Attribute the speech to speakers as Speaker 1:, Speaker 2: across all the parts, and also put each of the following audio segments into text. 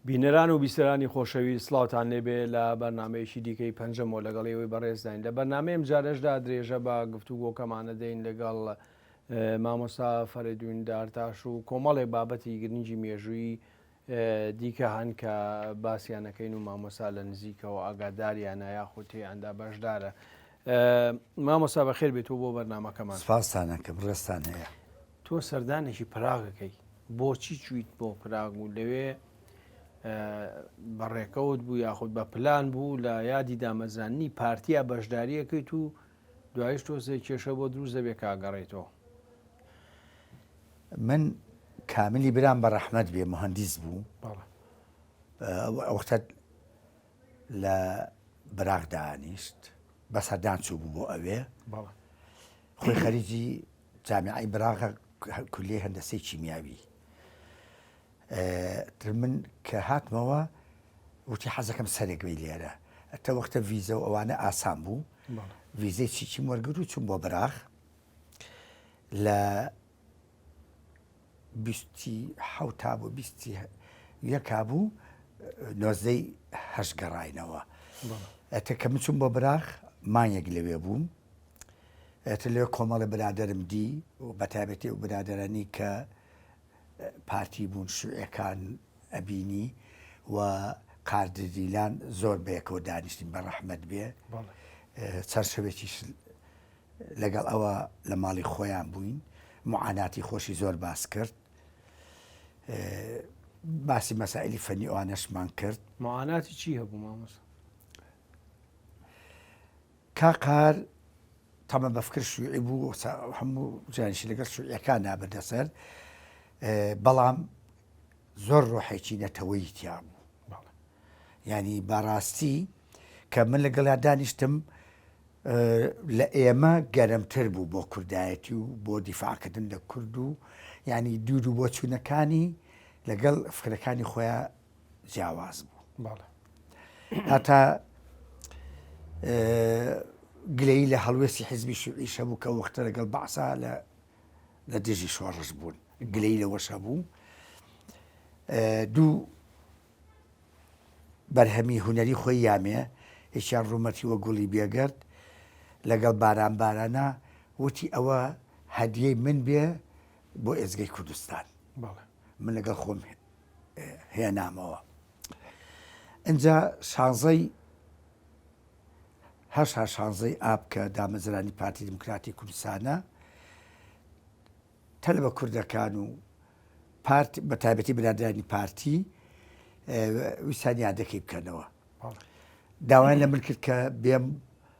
Speaker 1: بینەران و بیسەرانی خۆشەویست سڵاوتان لێبێ لە بەرنمەیەکی دیکەی پەنجەمەوە لەگەڵەوەی بەڕێزداین لە بەرنمەیەم جارەشدا درێژە بە گفتوگۆکەمانە دەین لەگەڵ مامۆستا فەریدون دارتاش و کۆمەڵێک بابەتی گرنگی مێژووی دیکە هەن کە باسییانەکەین و مامۆسا لە نزیکەوە ئاگاداریانە یاخود تێیاندا بەشدارە. مامۆسا بەخێر بێتەوە بۆ بەرنمەکەمان.
Speaker 2: سپاسانەکە ڕێستان هەیە.
Speaker 1: تۆ سەردانێکی پراغەکەی بۆچی چویت بۆ پراغ و لەوێ بەڕێکەوت بوو یاخود بە پلان بوو لە یادی دامەزرانی پارتیە بەشداریەکەیت و دوایش تۆزێ کێشە بۆ دروست دەبێت کاگەڕێتەوە.
Speaker 2: من کاملی برام بە ڕەحمەت بێ مهندیس بوو وەختە لە براغ دانیشت بە سەردان چوو بوو بۆ ئەوێ خۆی خەریجی جامیعی براغە کولیەی هەندەسەی کیمیاوی من کە هاتمەوە وتی حەزەکەم سەرێک بێ لێرە ئەتە وەختە ڤیزە و ئەوانە ئاسان بوو ڤیزەی چیچیم وەرگرت و چوون بۆ براغ لە 27 تا بۆ 21 بوو 19 گەڕاینەوە ئەتە کە من چوون بۆ براغ مانیەک لەوێ بووم ئەتە لێ کۆمەڵە برادرم دی و بەتابەتی و برادرانی کە پارتی بوون شوعەکان ئەبینی و قارددیلان زۆر بەیەکەوە دانیشتین بە ڕەحمەت بێ چەند شەوێکیش لەگەڵ ئەوە لە ماڵی خۆیان بووین معاناتی خۆشی زۆر باس کرد باسی مەسائلی فەنی ئەوانەشمان کرد.
Speaker 1: معاناتی چی هەبوو مامۆستا؟
Speaker 2: کاقار تەمە بەفکر شوعی بوو هەموو جانیشی لەگەڵ شوعیەکان نابردەسەر بەڵام زۆر ڕۆحێکی نەتەوەی تیا بوو ینی بەڕاستی کە من لەگەڵا دانیشتم لە ئێمە گەرمتر بوو بۆ کوردایەتی و بۆ دیفاعکردن لە کورد و ینی دوور و بۆ چوونەکانی لەگەڵ فکرەکانی خۆیان جیاواز بوو هەتا گلەی لە هەڵوێستی حیزبی شوعیش هەبوو کە وەختە لەگەڵ بەعسا لە دژی شۆڕش بوون گلەی لەوەش هەبوو دوو بەرهەمی هونەری خۆی یامێ هیچیان ڕوومەتی وە گوڵی بێگرد لەگەڵ بارانە وتی ئەوە هەدیەی من بێ بۆ ئێزگەی کوردستان من لەگەڵ خۆم هێنامەوە ئەجا شانزەی ئاب کە دامەزرانی پارتی دموکراتی کوردستانە تەلە بە کوردەکان و بە تایبەتی برادرانی پارتی ویسان یادەکەی بکەنەوە داوایان لە من کرد کە بێم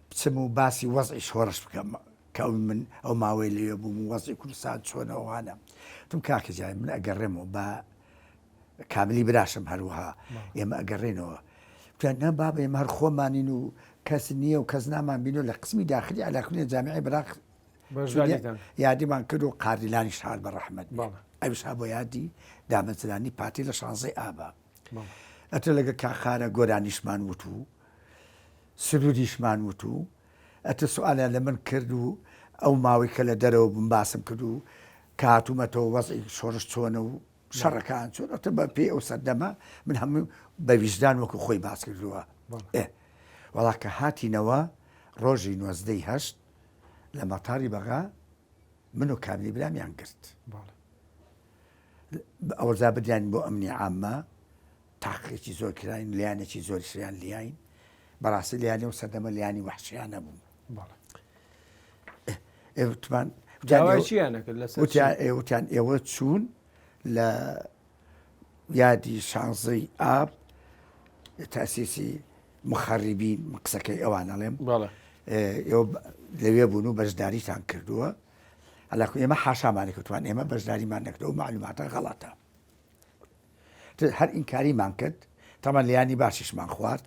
Speaker 2: بچم و باسی وەزعی شۆڕش بکەم کە من ئەو ماوەی لێ بووم و وەزعی کوردستان چۆنەوەوانە تم کاکە جای من ئەگەڕێمەوە بە کاملی براشم هەروەها ئێمە ئەگەڕێنەوە نە بابە ئێمە هەر خۆمانین و کەس نییە و کەس نامان بینەوە لە قسمی داخلی علاکوێ جامیعی براغ یادیمان کرد و قاردیلانی شار بە ڕەحمەت ئەویش بۆ یادی دامەزرانی پارتی لە شانزەی ئابە ئەتە لەگە کاخارە گۆرانیشمان وت و سرودیشمان وت و ئەتە سوالە لە من کرد و ئەو ماوەی کە لە دەرەوە بم باسم کرد و کە هاتوومەتەوە وەزعی شۆڕش چۆنە و شەڕەکان چۆن ئەتە بە پێی ئەو سەردەمە من هەموو بە ویژدان وەکو خۆی باس کردووە وەڵا کە هاتینەوە ڕۆژی 19 لە مەتاری بەغا من و کاملی برامیان کرد ئەوەزا بدیان بۆ ئەمنی عامە تاقیێکی زۆر کراین لیانێکی زۆری شریان لیاین بەڕاستی لیانی و سەردەمە لیانی وحشیان نەبوو وتیان ئێوە چوون لە یادی شانزەی ئاب تاسیسی مخەریبین قسەکەی ئەوانەڵێم لەوێ بوون و بەشداریتان کردووە هەلاکو ئێمە حاشامانی کردوان ئێمە بەشداریمان نەکردەوە و معلوماتە غەڵەتە هەر ئینکاریمان کرد تەمان لیانی باشیشمان خوارد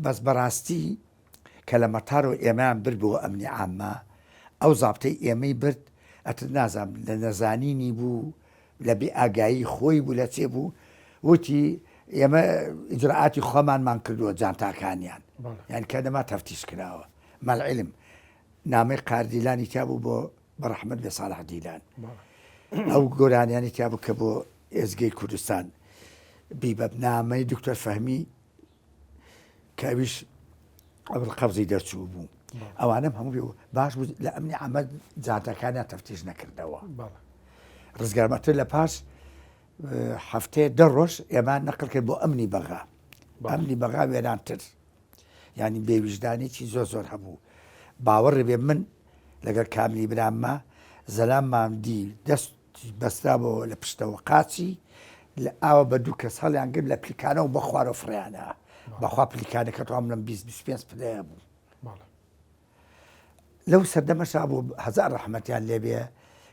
Speaker 2: بەس بەڕاستی کە لە مەتارەوە ئێمەیان برد بۆ ئەمنی عامە ئەو زابتەی ئێمەی برد ئەتر نازانم لە نەزانینی بوو لە بێ ئاگایی خۆی بوو لە چێ بوو وتی ئێمە ئیجرعاتی خۆمانمان کردووە جانتاکانیان یان کە دەما تەفتیش کراوە مەلعلم نامەی قاردیلانی تا بوو بۆ بە ڕەحمەت بێ ساڵح دیلان ئەو گۆرانیانی تا بوو کە بۆ ئێزگەی کوردستان بی بە بنامەی دکتۆر فەهمی کەویش ئەبولقەبزی دەرچوو بوو ئەوانم هەموو باش بوو لە ئەمنی ئەمە جاتەکانیان تەفتیش نەکردەوە ڕزگارمەتر لە پاش هەفتەیە 10 ڕۆژ ئێمان نەقل کرد بۆ ئەمنی بەغا ئەمنی بەغا وێرانتر ینی بێویژدانێکی زۆر هەبوو باوەڕ بێ من لەگەر کاملی براممە زەلاممان دی دەست بەسترابەوە لە پشتەوە قاچی لە ئاوە بە دوو کەس هەڵیان گرت لە پلیکانە و بە خوارە فڕیانە بەخوا پلیکانەکە تۆم لەم 25 پلەیە بوو لەو سەردەمەشا بوو هەزار ڕەحمەتیان لێبێ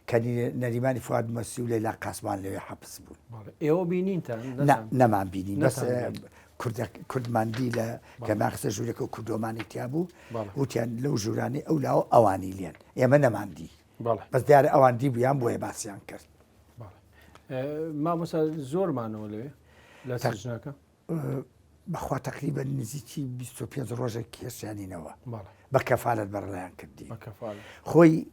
Speaker 2: کە نەریمانی فواد مەسی و لەیلا قاسمان لەوێ حەبس بوون
Speaker 1: ئێوە بینینتان
Speaker 2: نەمان بینی بەس کوردماندی لە کەماخسە ژوورێکە و کوردۆمانی تیا بوو وتیان لەو ژورانی ئەو لاوە ئەوانی لێن ئێمە نەماندی بەس دیارە ئەوان دی بوویان بۆیە باسییان کرد
Speaker 1: مامۆستا زۆرمانەوە لێ لە سەرژنەکە
Speaker 2: بەخوا تقریبا نزیکی 25 ڕۆژێک کێشیانینەوە بە کەفالت بەڕڵیان کردی خۆی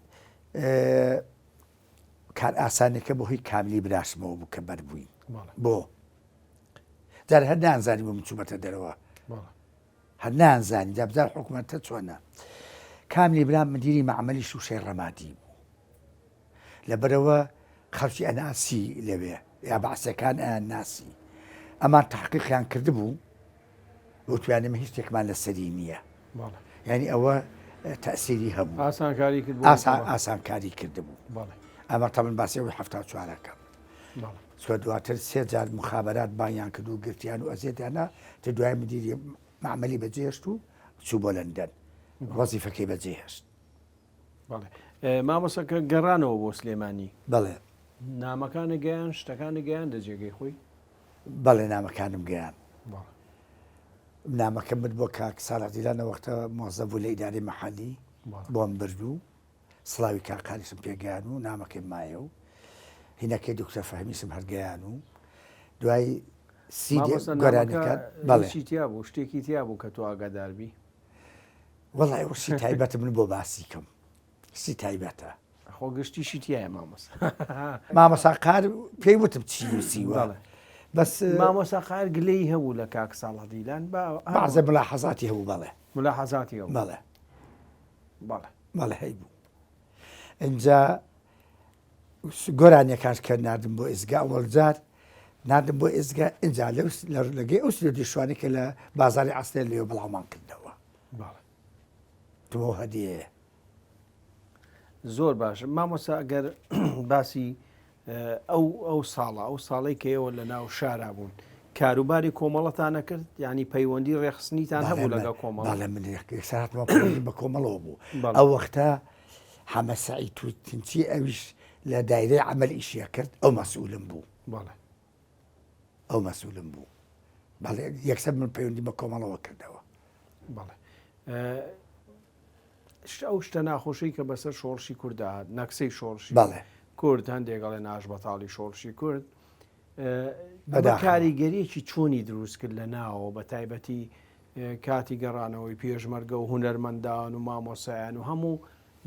Speaker 2: کار ئاسانەکە بۆ هۆی کاملی براشمەوە بوو کە بەربووین بۆ جار هەر نانزانی بۆ مچوبەتە دەرەوە هەر نانزانی جابزار حکوومەتە چۆنە کاملی برام مدیری معمەلی شوشەی ڕەمادی بوو لەبەرەوە خەڵکی ئەناسی لەوێ یا بەعسەکان ئەناسی ئەمان تحقیقیان کردبوو بۆ توانێمە هیچ شتێکمان لەسەری نییە ینی ئەوە تەسیری هەبوو ئاسانکاری کردبوو ئەمە تەمن باسیەوەی 74ەکەم سوە دواتر 3 جار مخابرات بانیان کرد و گرتیان و ئەزیێتیانە تە دوای مدیری معمەلی بەجێهێشت و چوو بۆ لەندەن وەزیفەکەی بەجێهێشت
Speaker 1: مامۆسەکە گەڕانەوە بۆ سلێمانی
Speaker 2: بەڵێ
Speaker 1: نامەکانە گەیان شتەکانی گەیان دەجێگەی خۆی
Speaker 2: بەڵێ نامەکانم گەیان نامەکەم بت بۆ کاک ساڵاتیلانە وەختە مۆزە بوو لە ئیداری مەحەلی بۆم بردوو سڵاوی کاقالیشم پێگەیان و نامەکەی مایە و هینەکەی دکتۆر فەهمیسم هەرگەیان و دوای گۆرانەکە
Speaker 1: تیا بوو شتێکی تیا بوو کە تۆ ئاگاداربی
Speaker 2: وەڵای وەشی تایبەتە من بۆ باسی کەم سی تایبەتە
Speaker 1: خۆ گشتیشی تایە مامۆستا
Speaker 2: مامۆستا قار پێی وتم چی وسیوە بەس
Speaker 1: مامۆستا قار گلەی هەبوو لە کاک ساڵاتیلان
Speaker 2: بەعزە ملاحەزاتی هەبوو بەڵێ
Speaker 1: ملاحەزاتی هەبوو
Speaker 2: بەڵێ هەی بوو اینجا گۆرانیەکانش کە نردم بۆ ئێزگا وەڵجار نردم بۆ ئێزگا اینجا لەگەی ئەو سلێتی شوانی کە لە بازاری عەسڵێ لێوە بڵاومان کردەوە تۆ هەدیەیە
Speaker 1: زۆر باش مامۆستا ئەگەر باسی ئەو ساڵەی کە ئێوە لە ناو شارا بوون کاروباری کۆمەڵەتانە کرد ینی پەیوەندی ڕێخستنیتان هەبوو لەگەڵ کۆمەڵ
Speaker 2: من بە کۆمەڵەوە بوو ئەو وەختە حەمە سەعید توتنچی ئەویش لە دایرەی عەمەل ئیشیە کرد ئەو مەسئولم بوو ئەو مەسئولم بوو بەڵێ یەکسەر من پەیوەندی بە کۆمەڵەوە کردەوە
Speaker 1: ئەو شتە ناخۆشی کە بەسەر شۆڕشی کووردا نەکسەی شۆڕشی کورد هەندێکڵێ ناش بەتاڵی شۆڕشی کورد کاریگەریەکی چۆنی دروست کرد لە ناوە بە تایبەتی کاتی گەڕانەوەی پێشمەرگە و هونەرمەندان و مامۆسایان و هەموو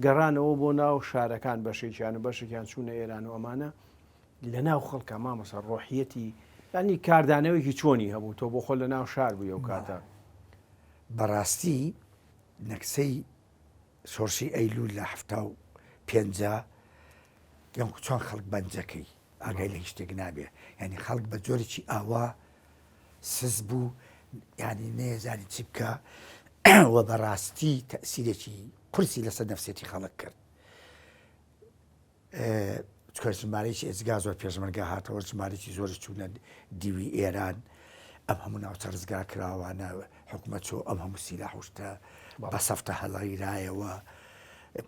Speaker 1: گەڕانەوە بۆ ناو شارەکان بەشێکیان و بەشێکیان چوونە ئێران و ئەمانە لە ناو خەڵکە مامۆستا ڕۆحیەتی ینی کاردانەوەیکی چۆنی هەبوو تۆ بۆ خۆ لە ناو شار بووی ئەو کاتە
Speaker 2: بەڕاستی نەکسەی شۆڕشی ئەیلول لە 1950 یان چۆن خەڵک بەنجەکەی ئاگای لە هیچ شتێک نابێ ینی خەڵک بە جۆرێکی ئاوا سز بوو ینی نێزانی چی بکە وە بەڕاستی تەسیرێکی قورسی لەسەر نەفسێتی خەڵک کرد چکە ژمارەیەکی ئێزگا زۆر پێشمەرگا هاتەوە ژمارەی زۆری چوونە دیوی ئێران ئەم هەموو ناوچە ڕزگار کراوانە حکومەت چۆ ئەم هەموو سیلا حوشتە بە سەفتە هەڵایرایەوە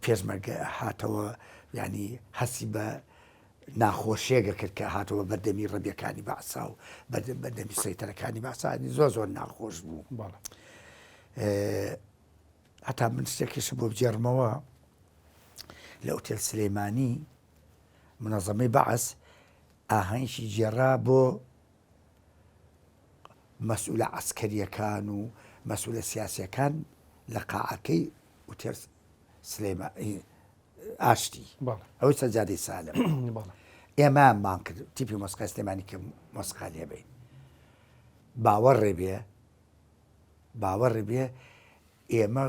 Speaker 2: پێشمەرگە هاتەوە ینی هەسی بە ناخۆشیێگە کرد کە هاتەوە بەردەمی ڕەبیەکانی بەعسا و بەردەمی سەیتەرەکانی بەعسانی زۆر ناخۆش بوو هەتا من شتێکیش بۆ بجێڕمەوە لە ئوتێل سلێمانی منەظەمەی بەعس ئاهەنگی جێڕا بۆ مەسئولە عەسکەریەکان و مەسئولە سیاسیەکان لە قاعەکەی ئوتێل سلێمانی ئاشتی ئەوەی سەجادەی سالم ئێمەمان کرد تیپی مۆسقا سلێمانی کە مۆسقا لێ بین باوەڕێ بێ ئێمە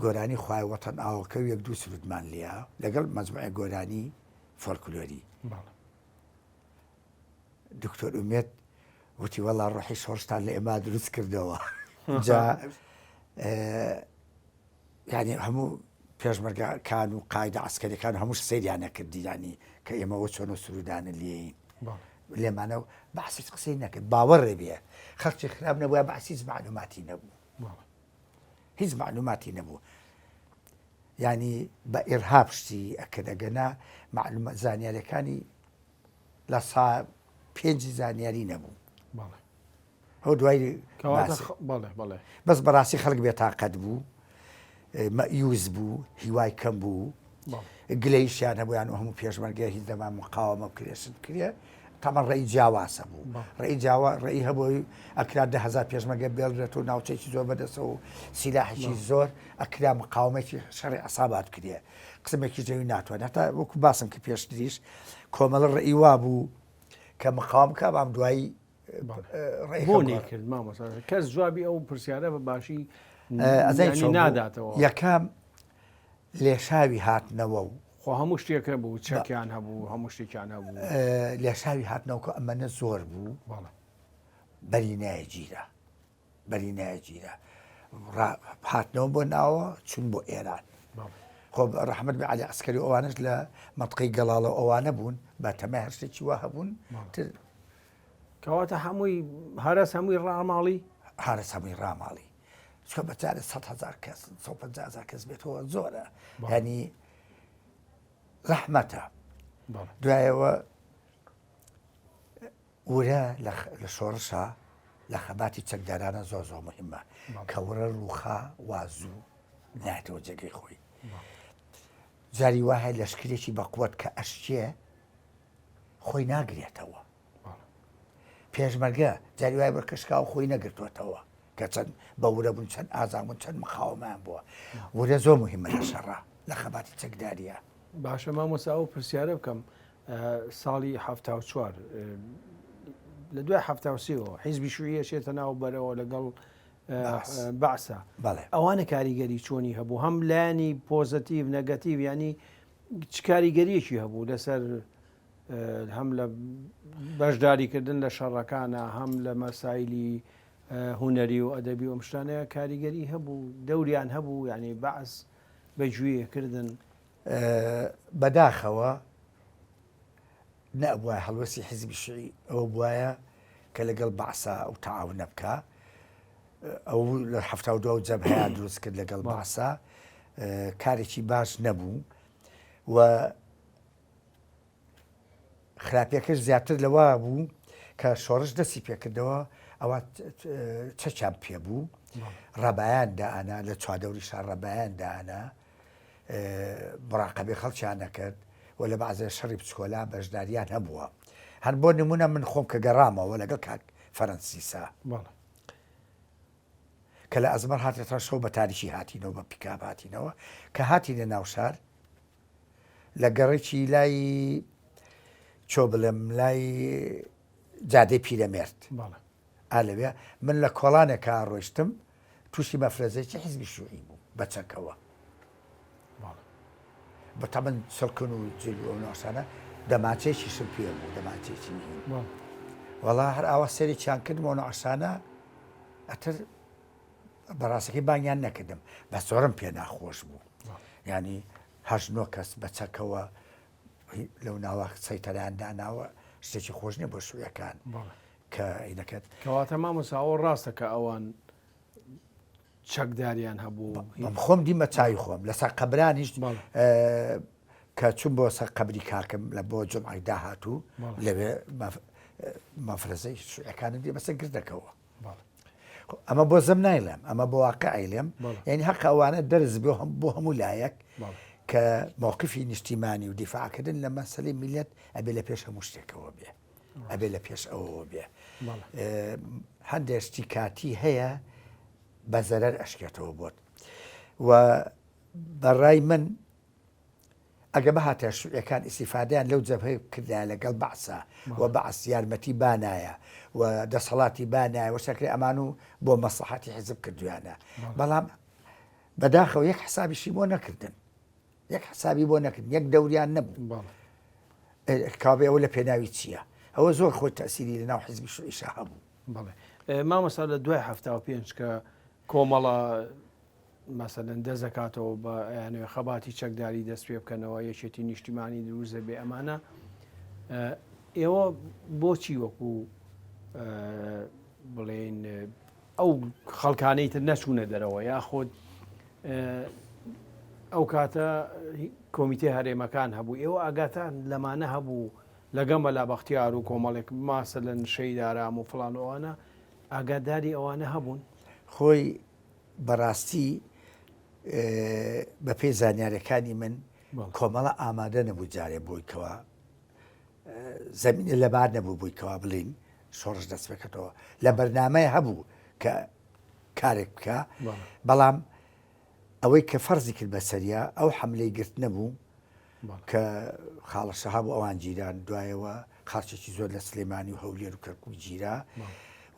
Speaker 2: گۆرانی خوای وەتەن ئاوەکە و یەک دوو سرودمان لێە لەگەڵ مەجموعە گۆرانی فۆلکلۆری دکتۆر ئومێد وتی وەڵا ڕۆحی شۆڕشتان لە ئێمە دروست کردەوە جا یعنی هەموو پێشمەرگەکان و قایدە عسکەریەکان هەمووش سەیریان نەکردی ینی کە ئێمەوە چۆن سرودانە لێین لێمانە بەعسی قسەی نەکرد باوەڕێ بێ خەڵکی خراپ نەبووە بەعسی هیچ معلوماتی نەبوو هیچ معلوماتی نەبوو ینی بە ئێرهاب شتی ئەکە دەگەنا زانیاریەکانی لە پێنجی زانیاری نەبوو هەو دوای بەس بەڕاستی خەڵک بێتاقەت بوو مەیوز بوو هیوای کەم بوو گلەیشیان هەبوویان و هەموو پێشمەرگە هیچ دەمان مقاومە کرێشت کرێ تەمەەن ڕێی جیاواسە بوو ڕێی هەبووی ئەکرا 10,000 پێشمەرگە بێڵرێت و ناوچەیەکی زۆر بەدەسە و سیلاحێکی زۆر ئەکرا مقاومێکی شەڕی عەسابات کرێ قسمێکی جەوی ناتوانێت تا وەکو باسم کە پێشتریش کۆمەڵە ڕێی وا بوو کە مقاومکە بام دوایی
Speaker 1: ڕێبوونی کرد مامۆستا کەس جوابی ئەو پرسیارە بە باشی ناداتەوە
Speaker 2: یەکەم لێشاوی هاتنەوە و
Speaker 1: خۆ هەموو شتێکە بوو چەکیان هەبوو هەموو شتێکیان هەبوو
Speaker 2: لێشاوی هاتنەوەکە ئەمەنە زۆر بوو بەری نایە گیرە هاتنەوە بۆ ناوە چون بۆ ئێران خۆ ڕەحمەت بێ عەلی عەسکەری ئەوانش لە مەنتقەی گەڵاڵە ئەوانە بوون بە تەمای هەر شتێکی وا هەبوون
Speaker 1: کەواتە هەمووی هەرس هەمووی ڕاماڵی
Speaker 2: چکە بەجارە 100,000 کەس 150,000 کەس بێتەوە زۆرە ینی ڕەحمەتە دوایەوە ورە لە شۆڕشە لە خەباتی چەکدارانە زۆر مهمە کە ورە ڕووخا وازوو نایەتەوە جێگەی خۆی جاری وایە لەشکرێکی بەقووەت کە ئەشتێ خۆی ناگرێتەوە پێشمەرگە جاری وای بەرکەشکا و خۆی نەگرتوێتەوە کە چەند بە ورە بوون چەند ئازامون چەند مخاوەمان بووە ورە زۆر مهمە لە شەڕە لە خەباتی چەکداریە
Speaker 1: باشە مامۆستا ئەو پرسیارە بکەم ساڵی 1970 لە دوای 1970 حیزبی شوویە چێتە ناو بەرەوە لەگەڵ بەعسا ئەوانە کاریگەری چۆنی هەبوو هەم لایانی پۆزتیڤ نەگەتیڤ ینی چ کاریگەریەکی هەبوو لەسەر هەم لە بەشداریکردن لە شەڕەکانە هەم لە مەسایلی هوەری و ئەدەبی و شتانەیە کاریگەری هەبوو دەوریان هەبوو ینی بەعس بەگوێکردن
Speaker 2: بەداخەوە نەبووە هەڵوەسی حیزبی شووی ئەوە بواە کە لەگەڵ بەعسا ئەو تەعاونە بکە ئەو لە 1970 جەبهەیە دروست کرد لەگەڵ بەعسا کارێکی باش نەبوو و خراپیەکەش زیاتر لەوە بوو کە شۆڕش دەستی پێکردەوە ئەوە چەچیان پێبوو ڕەبایان دانا لە چوادەوری شار ڕەبایان دانا بڕاقەبێ خەڵکیان نەکرد و لە بەعزە شەڕی بچکۆلا بەشداریان هەبووە هەر بۆ نمونە من خۆم کە گەڕامەوە لەگەڵ کاک فەرەنسیسا کە لە ئەزمەر هاتێتە شەو بە تاریکی هاتینەوە بە پیکاب هاتینەوە کە هاتی لە ناو شار لە گەڕێکی لای چۆ بڵێم لای جادەی پیرەمێرد ئالەوێ من لە کۆڵانێکە ڕۆیشتم تووشی مەفرەزێکی حیزبی شووعی بوو بە چەکەوە بە تەمەن سەڵکن و جێ ئەو ناسانە دەماچێکی شم پێ بوو دەماچێکی وەڵا هەر ئاوا سەرێکیان کردمەوە نەعسانە ئەتر بەڕاستەکەی بانیان نەکردم بە زۆرم پێ ناخۆش بوو ینی 8 کەس بە چەکەوە لەو ناوە سەیتەرایان داناوە شتێکی خۆش نیە بۆ شوویەکان کە دەکەت
Speaker 1: کەواتە مامۆستا ڕاستە کە ئەوان چەکداریان هەبوو
Speaker 2: خۆم دیمە چای خۆم لەسەر قەبرانیش کە چوون بۆ سەر قەبری کاکەم لە بۆ جمعی داهاتوو لەوێ مەفرەزەی شوویەکانم دی بەسەر گردەکەوە ئەمە بۆ زەم نایلێم ئەمە بۆ واقعی لێم یعنی حەق ئەوانە دەرز بۆ هەموو لایەک کە مووقفی نیشتیمانی و دیفاعکردن لە مەسەلەی میلەت ئەبێ لە پێش هەموو شتێکەوە بێ ئەبێ لە پێش ئەوەوە بێ هەندێشتی کاتی هەیە بە زەرەر ئەشکێتەوە بۆت و بەڕای من ئەگە بەهاتە شوعەکان ئیسیفادیان لەو جەبهەیە کردایە لەگەڵ بەعسا و بەعس یارمەتی بانایە و دەسەڵاتی بانایە و شەکری ئەمان و بۆ مەسلحەتی حیزب کردویانە بەڵام بەداخەوە یەک حسابیشی بۆ نەکردن یەک حسابی بۆ نەکردن یەک دەوریان نەبوو کابێ ئەوە لە پێناوی چییە ئەوە زۆر خۆی تەسیری لەناو حیزبی شوعیشا هەبوو
Speaker 1: بەڵێ مامەسا لە دوای هەفتا و پێنج کە کۆمەڵە مەسەلەن دەزەکاتەوە بە یانێ خەباتی چەکداری دەست پێ بکەنەوە یەکێتی نیشتیمانی دروزە بێ ئەمانە ئێوە بۆچی وەکو بڵێن ئەو خەڵکانەیتر نەچوونە دەرەوە یاخۆت ئەو کاتە کۆمیتێ هەرێمەکان هەبوو ئێوە ئاگاتان لەمانە هەبوو لەگەمە لا بەختیار و کۆمەڵێک ماسەلەن شەیدارام و فڵانەوەوانە ئاگاداری ئەوانە هەبوون
Speaker 2: خۆی بەڕاستی بە پێی زانیاریەکانی من کۆمەڵە ئامادە نەبوو جارێ بوویکەوە زەمینە لەبار نەبوو بوویکەوە بڵین شۆڕش دەست بکەتەوە لە بەرنامەیە هەبوو کە کارێک بکە بەڵام ئەوەی کە فەرزی کرد بەسەریە ئەو حملەی گرت نەبوو کە خاڵەشەها بوو ئەوان جیران دوایەوە خاچێکی زۆر لە سلێمانی و هەولێر و کەرکوو گیرا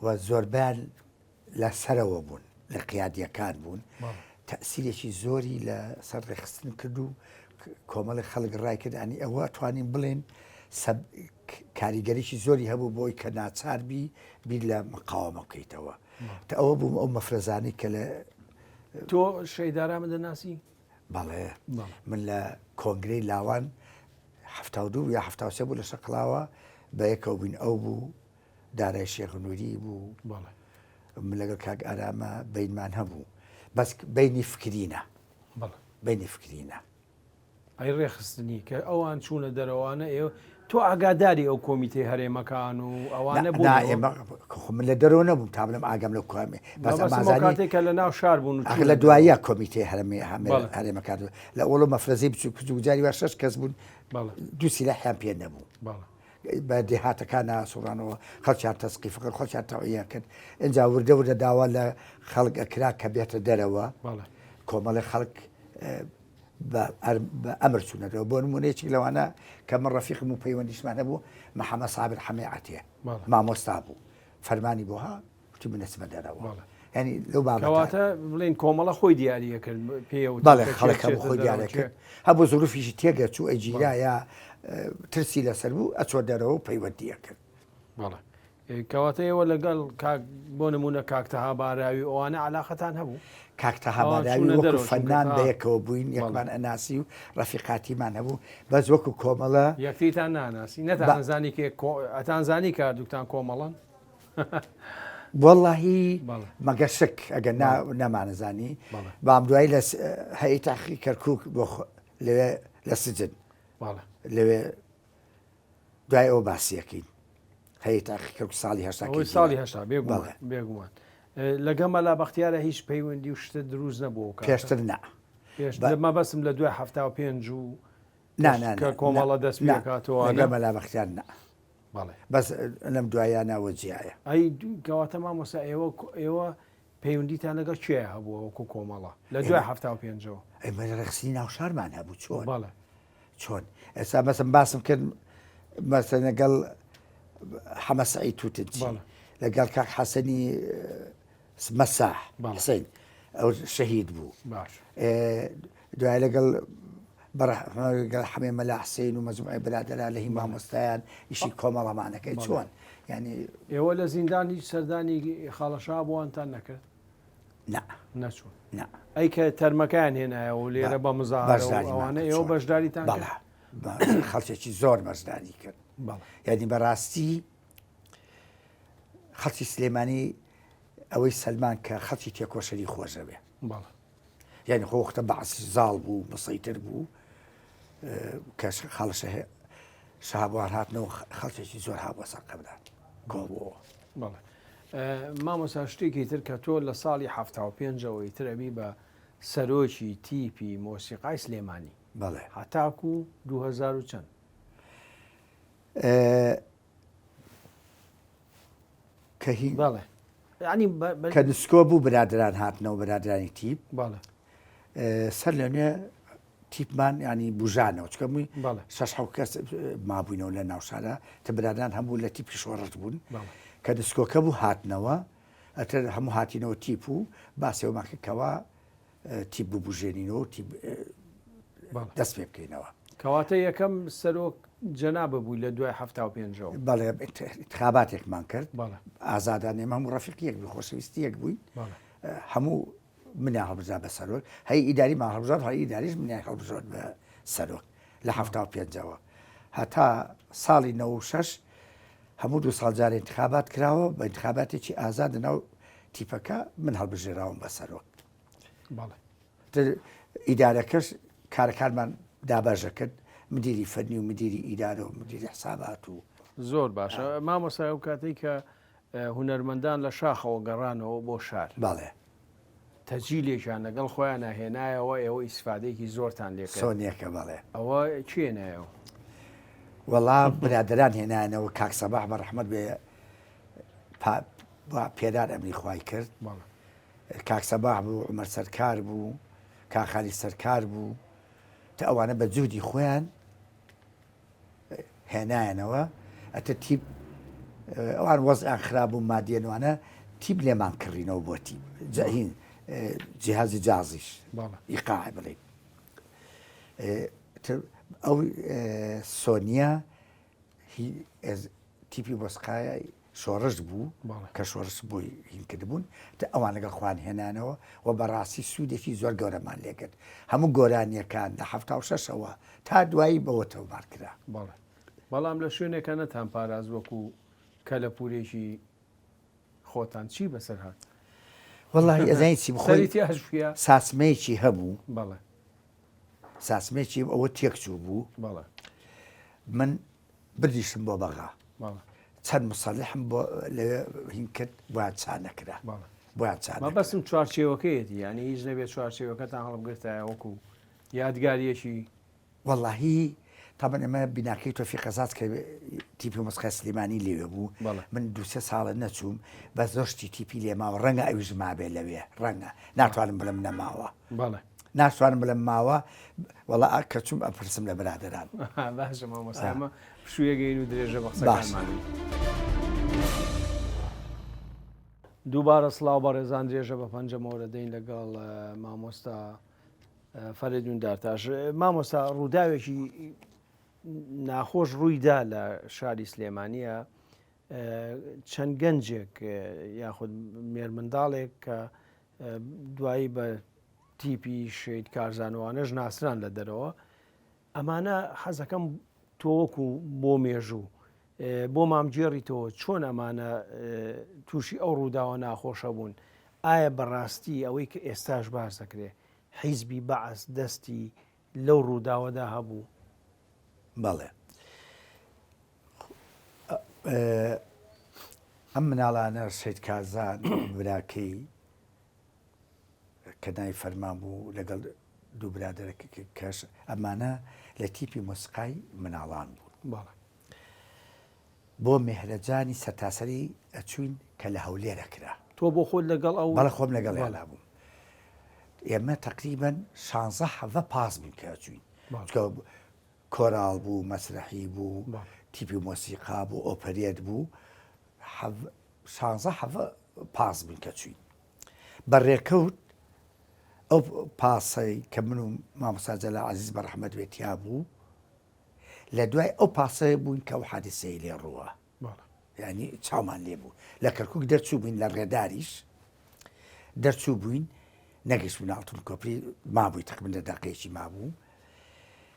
Speaker 2: و زۆربیان لە سەرەوە بوون لە قیادیەکان بوون تەسیرێکی زۆری لە سەر ڕێخستن کرد و کۆمەڵی خەڵک ڕای کردانی ئەوە توانین بڵێن کاریگەریی زۆری هەبوو بۆی کە ناچاربی بیر لە مقاومە بکەیتەوە تا ئەوە بووم ئەو مەفرەزانی کە لە
Speaker 1: تۆ شەیدارامە دەناسی
Speaker 2: بەڵێ من لە کۆنگرەی لاوان هەفتاودوو یا هەفتاوسێ بوو لە شەقڵاوە بە یەکەوە بووین ئەو بوو دارای شێخنووری بوو من لەگەڵ کاک ئارامە بینمان هەبوو بەس بینی فکرینە بینی فکرینە
Speaker 1: ئەی ڕێخستنی کە ئەوان چوونە دەرەوانە ئێوە تۆ ئاگاداری ئەو کۆمیتێ هەرێمەکان و ئەوانە
Speaker 2: من لە دەرەوە نەبووم تا بڵم ئاگەم لەو کوێ
Speaker 1: کاتێکە لە ناو شار بوون
Speaker 2: لە دوایە کۆمیتێ هەرێمەکان لە ئەوڵە مەفرەزی بچووجاری وا 6 کەس بوون دووسی لە حیان پێ نەبوو بە دێهاتەکان سوڕانەوە خەڵکیان تەسقی فقر خەڵکیان تەوعیە کرد ئینجا وردە وردە داوا لە خەڵک ئەکرا کە بێتە دەرەوە کۆمەڵی خەڵک بە ئەمر چوونەوە بۆ نمونەیەکی لەوانە کە من ڕەفیقم و پەیوەندیشمان هەبوو محەممەد سابر حەمێعەتێ مامۆستا بوو فەرمانی بۆها وتی بنەچمە دەرەوە ینی لەو
Speaker 1: بابەتە بڵێن کۆمەڵە خۆی دیاریە کرد پێ
Speaker 2: بەڵێ خەڵک هەبوو خۆی دیارە کرد هەبوو زروفیشی تێگە چوو ئەیجیرایە ترسی لەسەر بوو ئەچۆ دەرەوە و پەیوەندیە کرد
Speaker 1: بەڵێ کەواتەیەوە لەگەڵ بۆ نمونە کاکتەها باراوی ئەوانە علاقەتان هەبوو
Speaker 2: کاکتەها باراوی وەکو فەنان بەیەکەوە بووین یەکمان ئەناسی و ڕەفیقاتیمان هەبوو بەس وەکو کۆمەڵە
Speaker 1: یەکتیتان ناناسی نەتانزانی ئەتانزانی کاردووکتان کۆمەڵن
Speaker 2: وەڵڵاهی مەگە شک ئەگەر نەمانەزانی بام دوایی لە هەیەی تاقیقی کەرکووک لەوێ لە سجن لەوێ دوای ئەوە باسیەکەین هەیەی تاقیقی کەرکووک
Speaker 1: ساڵی هەشتا بێگومان لەگەمە لا بەختیارە هیچ پەیوەندی و شتە دروست نەبوو
Speaker 2: پێشتر نا
Speaker 1: مە بەسم لە دوای هەفتا و پێنج و کە کۆمەڵە دەست پێکاتەوە
Speaker 2: لەگەمە لا بەختیار نا بەس لەم دوایانەوە جیایە
Speaker 1: ئەی کەواتە مامۆستا ئێوە پەیوەندیتان لەگەڵ کوێ هەبووە وەکو کۆمەڵە لە دوای هەفتا و پێنجەوە
Speaker 2: ئەمە ڕێخستی ناو شارمان هەبوو چۆن ئێستا مەسم باسم کرد مەسەن لەگەڵ حەمە سەعید تووتنجی لەگەڵ کاک حەسەنی مەساح حسین ئەو شەهید بوو دوای لەگەڵ بەڕەحمەگەڵ حەمێ مەلا حسین و مەجموعەی بەرادەرا لە هی مامۆستایان ئیشی کۆمەڵەمانەکەی چۆن ینی
Speaker 1: ئێوە لە زیندانی سەردانی خاڵەشا بووانتان نەکرد نەچوون ئەی کە تەرمەکان هێنایە و لێرە بە مزاوانە ئێوە بەشداریتان
Speaker 2: خەڵکێکی زۆر بەشداری کرد یعنی بەڕاستی خەڵکی سلێمانی ئەوەی سەلمان کە خەڵکی تێکۆشەری خۆشەوێ یعنی خۆختە بەعسی زاڵ بوو بەسەیتر بوو کە خاڵشە شەهابوار هاتنەوە خەڵکێکی زۆر هاوەسە قەبران کۆبووە
Speaker 1: مامۆستا شتێکی تر کە تۆ لە ساڵی هەفتا و پێنجەوەی ترەبی بە سەرۆکی تیپی مۆسیقای سلێمانی هەتاکو 2000 چەند
Speaker 2: بەڵێ کە دسکۆ بوو برادران هاتنەوە برادرانی تیپ سەر لەنوێ تیپمان ینی بژانەوە چکەمووی
Speaker 1: بەڵێ
Speaker 2: 6 کەس مابووینەوە لە ناوشانە تە برادان هەموو لە تیپی شۆڕەت بوون کە دەستکۆکە بوو هاتنەوە ئەتر هەموو هاتینەوە تیپ و باسێوەماکەکەەوە تیپ ببژێنینەوە دەست پێ بکەینەوە
Speaker 1: کەواتە یەکەم سەرۆک جەنابە بووی لە دوای 75
Speaker 2: بەڵێ انتخاباتێکمان کرد
Speaker 1: بەڵێ
Speaker 2: ئازادانێ هەموو ڕەفیقیەک بووی خۆشەویستیەک بووی هەموو منیان هەڵبژا بە سەرۆک هەی ئیداری مان هەڵبژات هەی ئیداریش منیان هەڵبژۆت بە سەرۆک لە 75ەوە هەتا ساڵی 96 هەموو 2 ساڵ جارێ انتخابات کراوە بە انتخاباتێکی ئازاد ناو تیپەکە من هەڵبژێراوم بە سەرۆک ئیدارەکەش کارەکانمان دابەژە کرد مدیری فەرنی و مدیری ئیدارە و مدیری حسابات و
Speaker 1: زۆر باشە مامۆستا ئەو کاتێک کە هونەرمەندان لە شاخەوە گەڕانەوە بۆ شار
Speaker 2: باڵێ
Speaker 1: تەجیلێکیان لەگەڵ خۆیان ناهێنایەوە ئێوە ئیسفادەیەکی زۆرتان لێکە
Speaker 2: سۆنیەکە بەڵێ
Speaker 1: ئەوە چێنایەوە
Speaker 2: وەڵا برادران هێنانەوە کاکسەباح بە ڕەحمەت بێ پێدار ئەمری خوای کرد کاکسەباح بوو عومەر سەرکار بوو کاخالی سەرکار بوو تا ئەوانە بە جوودی خۆیان هێنایەنەوە ئەتە تیپ ئەوان وەزعیان خراب و مادیێنوانە تیپ لێمان کڕینەوە بۆ تیپ جاهین جیهازی جازیش ئیقاع بڵێ ئەو سۆنیا تیپی بۆسقایە شۆڕش بوو کە شۆڕش بۆی هینکرد بوون تا ئەوان لەگەڵ خوان هێنانەوە و بەڕاستی سوودێکی زۆر گەورەمان لێکرد هەموو گۆرانیەکان لە 76ەوە تا دوایی بەوەتەوە مارکرا
Speaker 1: بەڵام لە شوێنێکە نەتان پاراز وەکو کە لە پورێکی خۆتان چی بەسەر هات
Speaker 2: وەڵی ئەزانی چی بخۆی
Speaker 1: هەشویە
Speaker 2: ساسمەیەکی هەبوو
Speaker 1: بەڵێ
Speaker 2: ساسمێکی ئەوە تێکچوو بوو
Speaker 1: بەڵێ
Speaker 2: من بردیشم بۆ بەغا چەند مسەلحم بۆ لەوێ هین کرد بۆیان چا نەکرا بۆیان چا
Speaker 1: بەسم چوارچێوەکەیەتی ینی هیچ نەبێت چوارچێوەکەتان هەڵبگرتایە وەکو یادگاریەکی
Speaker 2: وەڵاهی تابن ئەمە بیناکەی تۆفی قەزات کە تیپی مۆسیقای سلێمانی لێوێ بوو من 2 ساڵە نەچووم بە زۆشتی تیپی لێماوە ڕەنگە ئەویش مابێ لەوێ ڕەنگە ناتوانم بڵم نەماوە ناتوانم بڵم ماوە وەڵا کە چوم ئەپرسم لە برادران
Speaker 1: باشە مامۆستامە شوێگەین و درێژە بە قسەکانمانی دووبارە سڵاو بە ڕێزان درێژە بە پەنجەمەوە دەین لەگەڵ مامۆستا فەرێدون دارتاش مامۆستا ڕووداوێکی ناخۆش ڕوویدا لە شاری سلێمانیە چەند گەنجێک یاخود مێرمنداڵێک کە دوایی بە تیپی شید کارزانوانەش ناسران لە دەرەوە ئەمانە حەزەکەم تۆوەکو بۆ مێژوو بۆ مامگێڕی تۆ چۆن ئەمانە تووشی ئەو ڕووداوە ناخۆشە بوون ئایا بەڕاستی ئەوەی کە ئێستاش باس دەکرێت حیزبی بەعەس دەستی لەو ڕووداوەدا هەبوو
Speaker 2: بەڵێ ئەم مناڵانە شید کارزان براکەی کە نای فەرمان بوو لەگەڵ دوو برادەرێکی کەش ئەمانە لە تیپی مۆسیقای مناڵان بوون بۆ مێهرەجانی سەرتاسەری ئەچوین کە لە هەولێرە کرا
Speaker 1: تۆ بۆ خۆت لەگەڵ ئەو
Speaker 2: بەڵە خۆم لەگەڵ هێڵا بووم ئێمە تقریبەن 16 پاس بووین کە ئەچوین کۆراڵ بوو مەسرحی بوو تیپی مۆسیقا بوو ئۆپەرێت بوو 16 پاس بووین کە چوین بەڕێکەوت ئەو پاسەی کە من و مامۆستا جەلال عەزیز بە ڕەحمەت بێتیا بوو لە دوای ئەو پاسەیە بووین کە ئەو حادیسەی لێ ڕووە ینی چاومان لێ بوو لە کەرکووک دەرچوو بووین لە ڕێداریش دەرچوو بووین نەگەشت بوون ئاڵتون کۆپری مابووی تقریبەن لە دەقەیەکی مابوو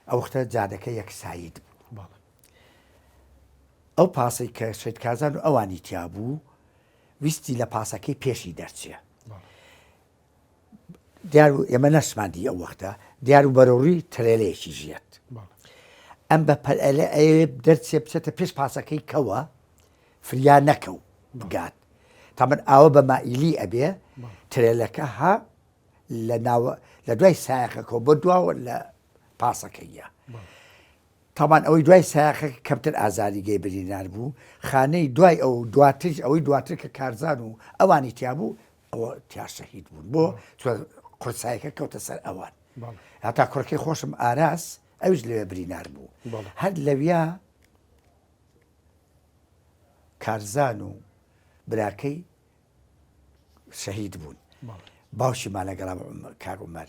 Speaker 2: ئەو وەختە جادەکە یەکسایید بوو ئەو پاسەی کە شید کارزان و ئەوانی تیا بوو ویستی لە پاسەکەی پێشی دەرچێ دیار ئێمە نەشماندی ئەو وەختە دیار و بەرەوڕی ترێلەیەکی ژێت ئەم بە پەلئەلە ئەوێ دەرچێ بچێتە پێش پاسەکەی کەوە فریا نەکەو بگات تامن ئاوە بە مائیلی ئەبێ ترێلەکە ها لە دوای سایەخەکەەوە بۆ دواوە لە پاسەکەیە تامان ئەوەی دوای سایەخە کەمتر ئازاریگەی برینار بوو خانەی دوای ئەو دواتر ئەوەی دواتر کە کارزان و ئەوانی تیا بوو ئەوە تیا شەهید بوون بۆ قورسایەکە کەوتە سەر ئەوان هەتا کوڕەکەی خۆشم ئاراس ئەوش لەوێ برینار بوو هەر لەویا کارزان و براکەی شەهید بوون باوشیمان لەگەڵ کاگومەر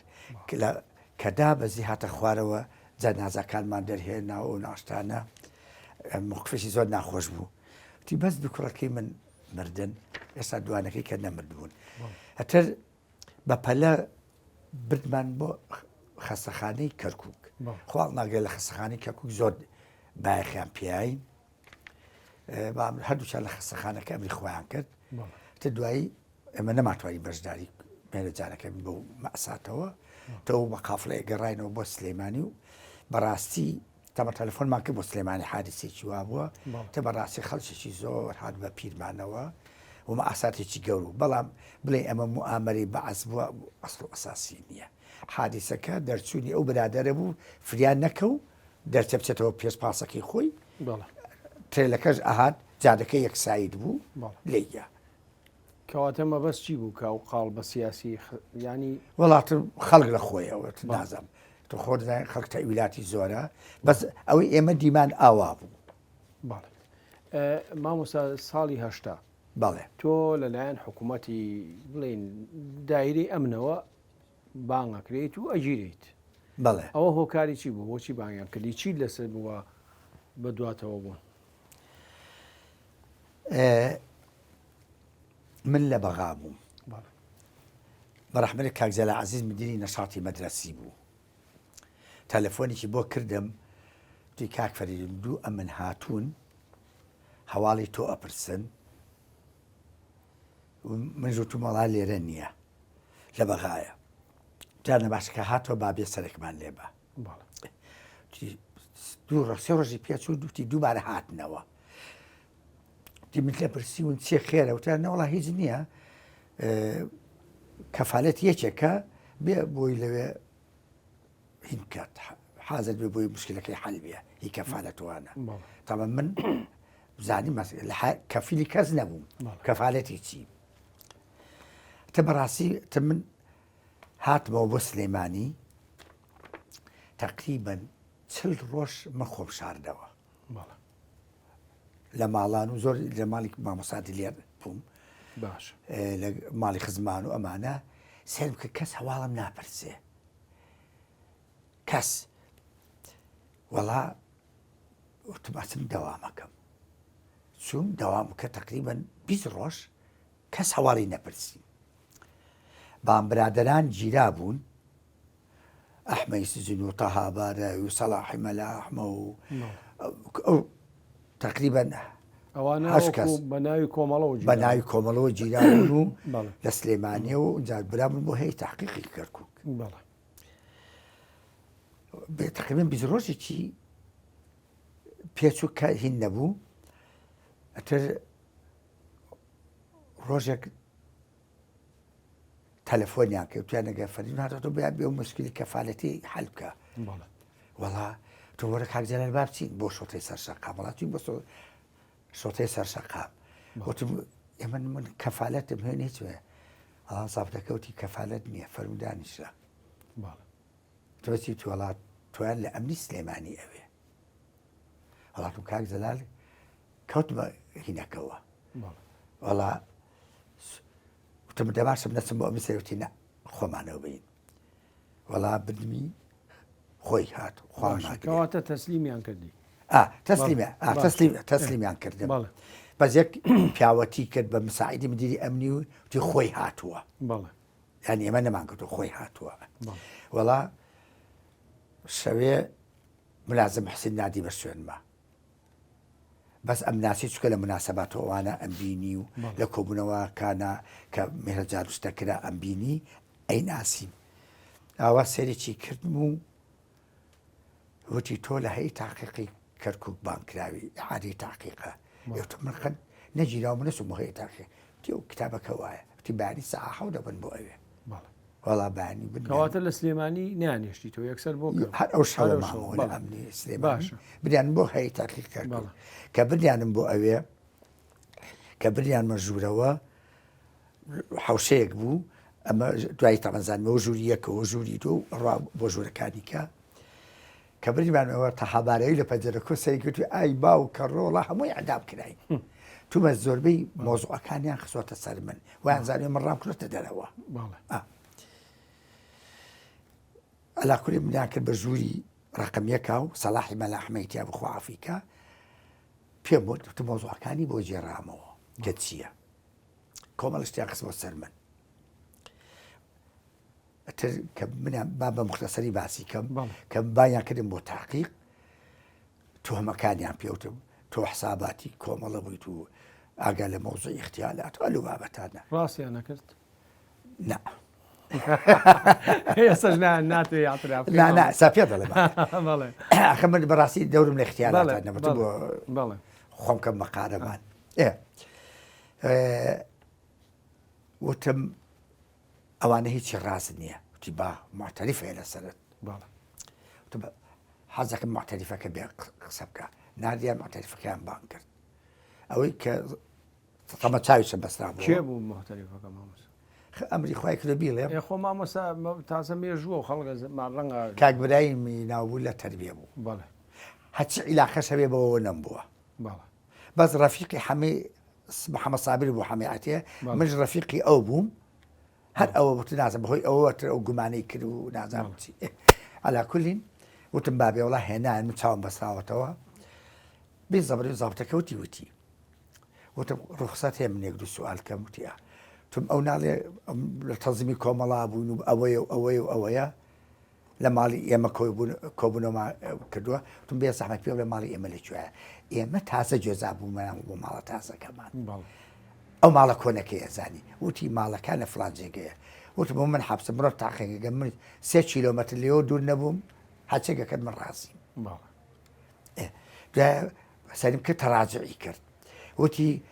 Speaker 2: کە دابەزی هاتە خوارەوە جەنازەکانمان دەرهێنا و ناشتانە موقفێکی زۆر ناخۆش بوو تی بەس دوو کوڕەکەی من مردن ئێستا دوانەکەی کە نەمرد بوون هەتر بە پەلە بردمان بۆ خەستەخانەی کەرکووک خواڵ ناگەێت لە خەستەخانەی کەرکووک زۆر بایەخیان پیاین هەردووچان لە خەستەخانەکە ئەمری خۆیان کرد تە دوایی ئەمە نەماتوانی بەشداری مێرەجارەکەم بۆ مەساتەوە تۆ بە قافڵەیە گەڕاینەوە بۆ سلێمانی و بەڕاستی تەمە تەلەفۆنمان کرد بۆ سلێمانی حادسێکی وا بووە تە بەڕاستی خەڵکێکی زۆر هات بە پیرمانەوە ومە ئاساتێکی گەور و بەڵام بڵێ ئەمە موامەری بەعەز بووە ئەسڵ ئەساسی نییە حادیسەکە دەرچوونی ئەو برادەرە بوو فریان نەکەو دەرچە بچێتەوە پێش پاسەکەی خۆی ترێلەکەش ئاهات جادەکەی یەکساید بوو لێیە
Speaker 1: کەواتە مەبەست چی بوو کە و قاڵ بە سیاسی ینی
Speaker 2: وڵاتم خەڵک لە خۆیەوە نازم تو خۆ دەزانین خەڵک تەویلاتی زۆرە بەس ئەوەی ئێمە دیمان ئاوا بوو
Speaker 1: مامۆستا ساڵی هەشتا
Speaker 2: بەڵێ
Speaker 1: تۆ لەلایەن حکوومەتی بڵێن دایرەی ئەمنەوە بانگەکرێت و ئەگیریت
Speaker 2: بەڵێ
Speaker 1: ئەوە هۆکاری چی بوو بۆچی بانگیان کردی چی لەسەر بووە بە دواتەوە بوون
Speaker 2: من لە بەغا بووم بەڕەحمەتی کاکزەلا عەزیز مدیری نەشاتی مەدرەسی بوو تەلەفۆنێکی بۆ کردم توی کاک فەریدون دوو ئەمن هاتوون هەواڵی تۆ ئەپرسن من زووتو مەڵا لێرە نییە لە بەغایە جار نەباشەکە هاتەوە بابێ سەرێکمان لێبە دوو ڕۆژ ڕۆژی پێچوو دوتی دووبارە هاتنەوە دی من لە پرسیون چێ خێرە وتیان نەوەڵا هیچ نییە کەفالەت یەکێکە بێ بۆی لەوێ هین کات حازر بێ بۆی مشکلەکەی حەل بێ هی کەفالەتوانە تەمە من زانی کەفیلی کەس نەبووم کەفالەتی چی تە بەڕاستی تە من هاتمەوە بۆ سلێمانی تەقریبەن 40 ڕۆژ من خۆم شاردەوە لە ماڵان و زۆر لە ماڵی مامۆسادی لێر بووم
Speaker 1: باش
Speaker 2: لە ماڵی خزمان و ئەمانە سێم کە کەس هەواڵم ناپرسێ کەس وەڵا وتماسم دەوامەکەم چوم دەوام کە تقریبەن 20 ڕۆژ کەس هەواڵی نەپرسی بام برادران گیرا بوون ئەحمەی سزن و تەهابارە و سەلاحی مەلاحمە و تقریبا
Speaker 1: ئەوانە بە ناوی
Speaker 2: کۆمەڵەوە گیران و لە سلێمانیە و جار برامون بۆ هەیە تحقیقی کەرکووک تقریبا 20 ڕۆژێکی پێچوو کە هین نەبوو ئەتر ڕۆژێک تەلەفۆنیان کە وتیان ئەگەر فەریدون هاتەوە بیا بێ و مشکلی کەفالەتی حەل بکە وەڵا تۆ وەرە کاک جەلال با بچین بۆ شۆتەی سەرشەقام وڵا چین بۆ شۆتەی سەرشەقام وتم ئێمە من کەفالەتم هێن هیچ وێ ئەڵا زابدەکەوتی کەفالەت نییە فەرمودانیشە تۆچی وڵات تۆیان لە ئەمنی سلێمانی ئەوێ وڵاتم کاک جەلال کەوتمە هینەکەوە وەڵا وتم دەباشم نەچم بۆ ئەمە سەرەوتی نە خۆمانەوە بین وەڵا بردمی خۆی هات
Speaker 1: کەواتە تەسلیمیان کردی
Speaker 2: تەسلیمیان کردم بەس یەک پیاوەتی کرد بە مساعیدی مدیری ئەمنی و تی خۆی هاتووە یانی ئێمە نەمان کردو خۆی هاتووە وەڵا شەوێ ملازم حسین نادی بە شوێنمە بەس ئەم ناسی چکە لە مناسەباتەوەوانە ئەمبینی و لە کۆبوونەوە کانە کە مێرەجار شتەکرا ئەمبینی ئەی ناسیم ئاوا سەرێکی کردم و وتی تۆ لە هەیە تاقیقی کەرکووک بانکراوی عادی تاقیقە وتم من خەن نەگیراو منە سم هەیە تاقیق تی و کتابەکە وایە وتی بانی سەعا حەو دەبن بۆ ئەوێ وەڵا بانی
Speaker 1: کەواتە لە سلێمانی نیانێشتی تۆ یەکسەر بۆ
Speaker 2: هەر ئەو شەوە مامەوە لە ئەمنی سلێمانی بریان بۆ هەیە تاقیق کەرکووک کە بریانم بۆ ئەوێ کە بریان مەژوورەوە حوشەیەک بوو ئەمە دوایی تەمەزانمەوە ژووری یەکەوە ژووری دو ڕوا بۆ ژوورەکانی کە بریمانەوە تەحابارەوەی لە پەنجەرەکە سەریکردوی ئای باو کە ڕۆڵە هەمووی ئەدام کراین تومە زۆربەی مۆزوعەکانیان خسۆتە سەر من ویان زانێ من ڕام کردۆتە دەرەوە ئەلاکوری منیان کرد بە ژووری ڕقم یەکا و سەلاحی مەلاحمەیتیا بخوافیکە پێم بۆ مۆزوعەکانی بۆ جێڕامەوە کە چییە کۆمەڵ شتیان خستەوە سەر من کە منیان با بە مختصری باسی کەم کە بایان کردم بۆ تاقیق تۆهمەکانیان پێوتم تۆ حساباتی کۆمەڵە بوویت و ئاگا لە مۆزوعی اختیالات ئەلو بابەتانە
Speaker 1: ڕاستیان نەکرد
Speaker 2: نا
Speaker 1: ئێستاش ناتوێ یاطراف
Speaker 2: نا ساپێ دەڵێ
Speaker 1: بەڵێ
Speaker 2: ئەخە من بەڕاستی دەورم لە اختیالات نەبێت بۆ
Speaker 1: بەڵێ
Speaker 2: خۆم کەم بەقارەمان وتم ئەوانە هیچی ڕاست نییە وتی با معتەریفەیە لەسەرت حەزەکەم معتەریفەکە بێ قسە بکە نادیان معتەریفەکەیان بان کرد ئەوەی کە تەمە چاویشە بەسرا بوو
Speaker 1: کێ بوو محتەریفەکە مامۆستا
Speaker 2: ئەمری خوای کردە بیڵێ
Speaker 1: خۆ مامۆستا تازە مێژووە و خەڵک ڕەنگە
Speaker 2: کاکبرایمی ناوبوو لە تەربیە بوو
Speaker 1: بەڵێ
Speaker 2: هەچ عیلاقەش هەبێ بەوە نەمبووە
Speaker 1: بەڵێ
Speaker 2: بەس ڕەفیقی هەمەی محەممەد سابر بوو هەمەیاتێ منش ڕەفیقی ئەو بووم هەر ئەوە بوو نازم بەهۆی ئەوە ئەو گومانەی کرد و نازانم چی ئالاکولین وتم بابێ وڵا هێنان من چاوم بەسراوەتەوە بێ زەبری زابتەکە وتی وتم ڕوخسەت هەیە من یەک دوو سوالکەم وتیە تم ئەو ناڵێ لە تەنزیمی کۆمەڵا بوون و ئەوەیە و ئەوەیە و ئەوەیە لە ماڵی ئێمە کۆبوونەوە کردووە تم بێ زەحمەت پێ لە ماڵی ئێمە لەکوێیە ئێمە تازە جێزا بوومەیان بۆ ماڵە تازەکەمان ئەو ماڵە کۆنەکەی ئەزانی وتی ماڵەکان لە فڵان جێگەیە وتم بۆ من حەبسە مرۆ تاقیگە من 3 کیلۆمەتر لێەوە دوور نەبووم هەچێگەکەت من ڕاستیم سەریم کرد تەراجعی کرد وتی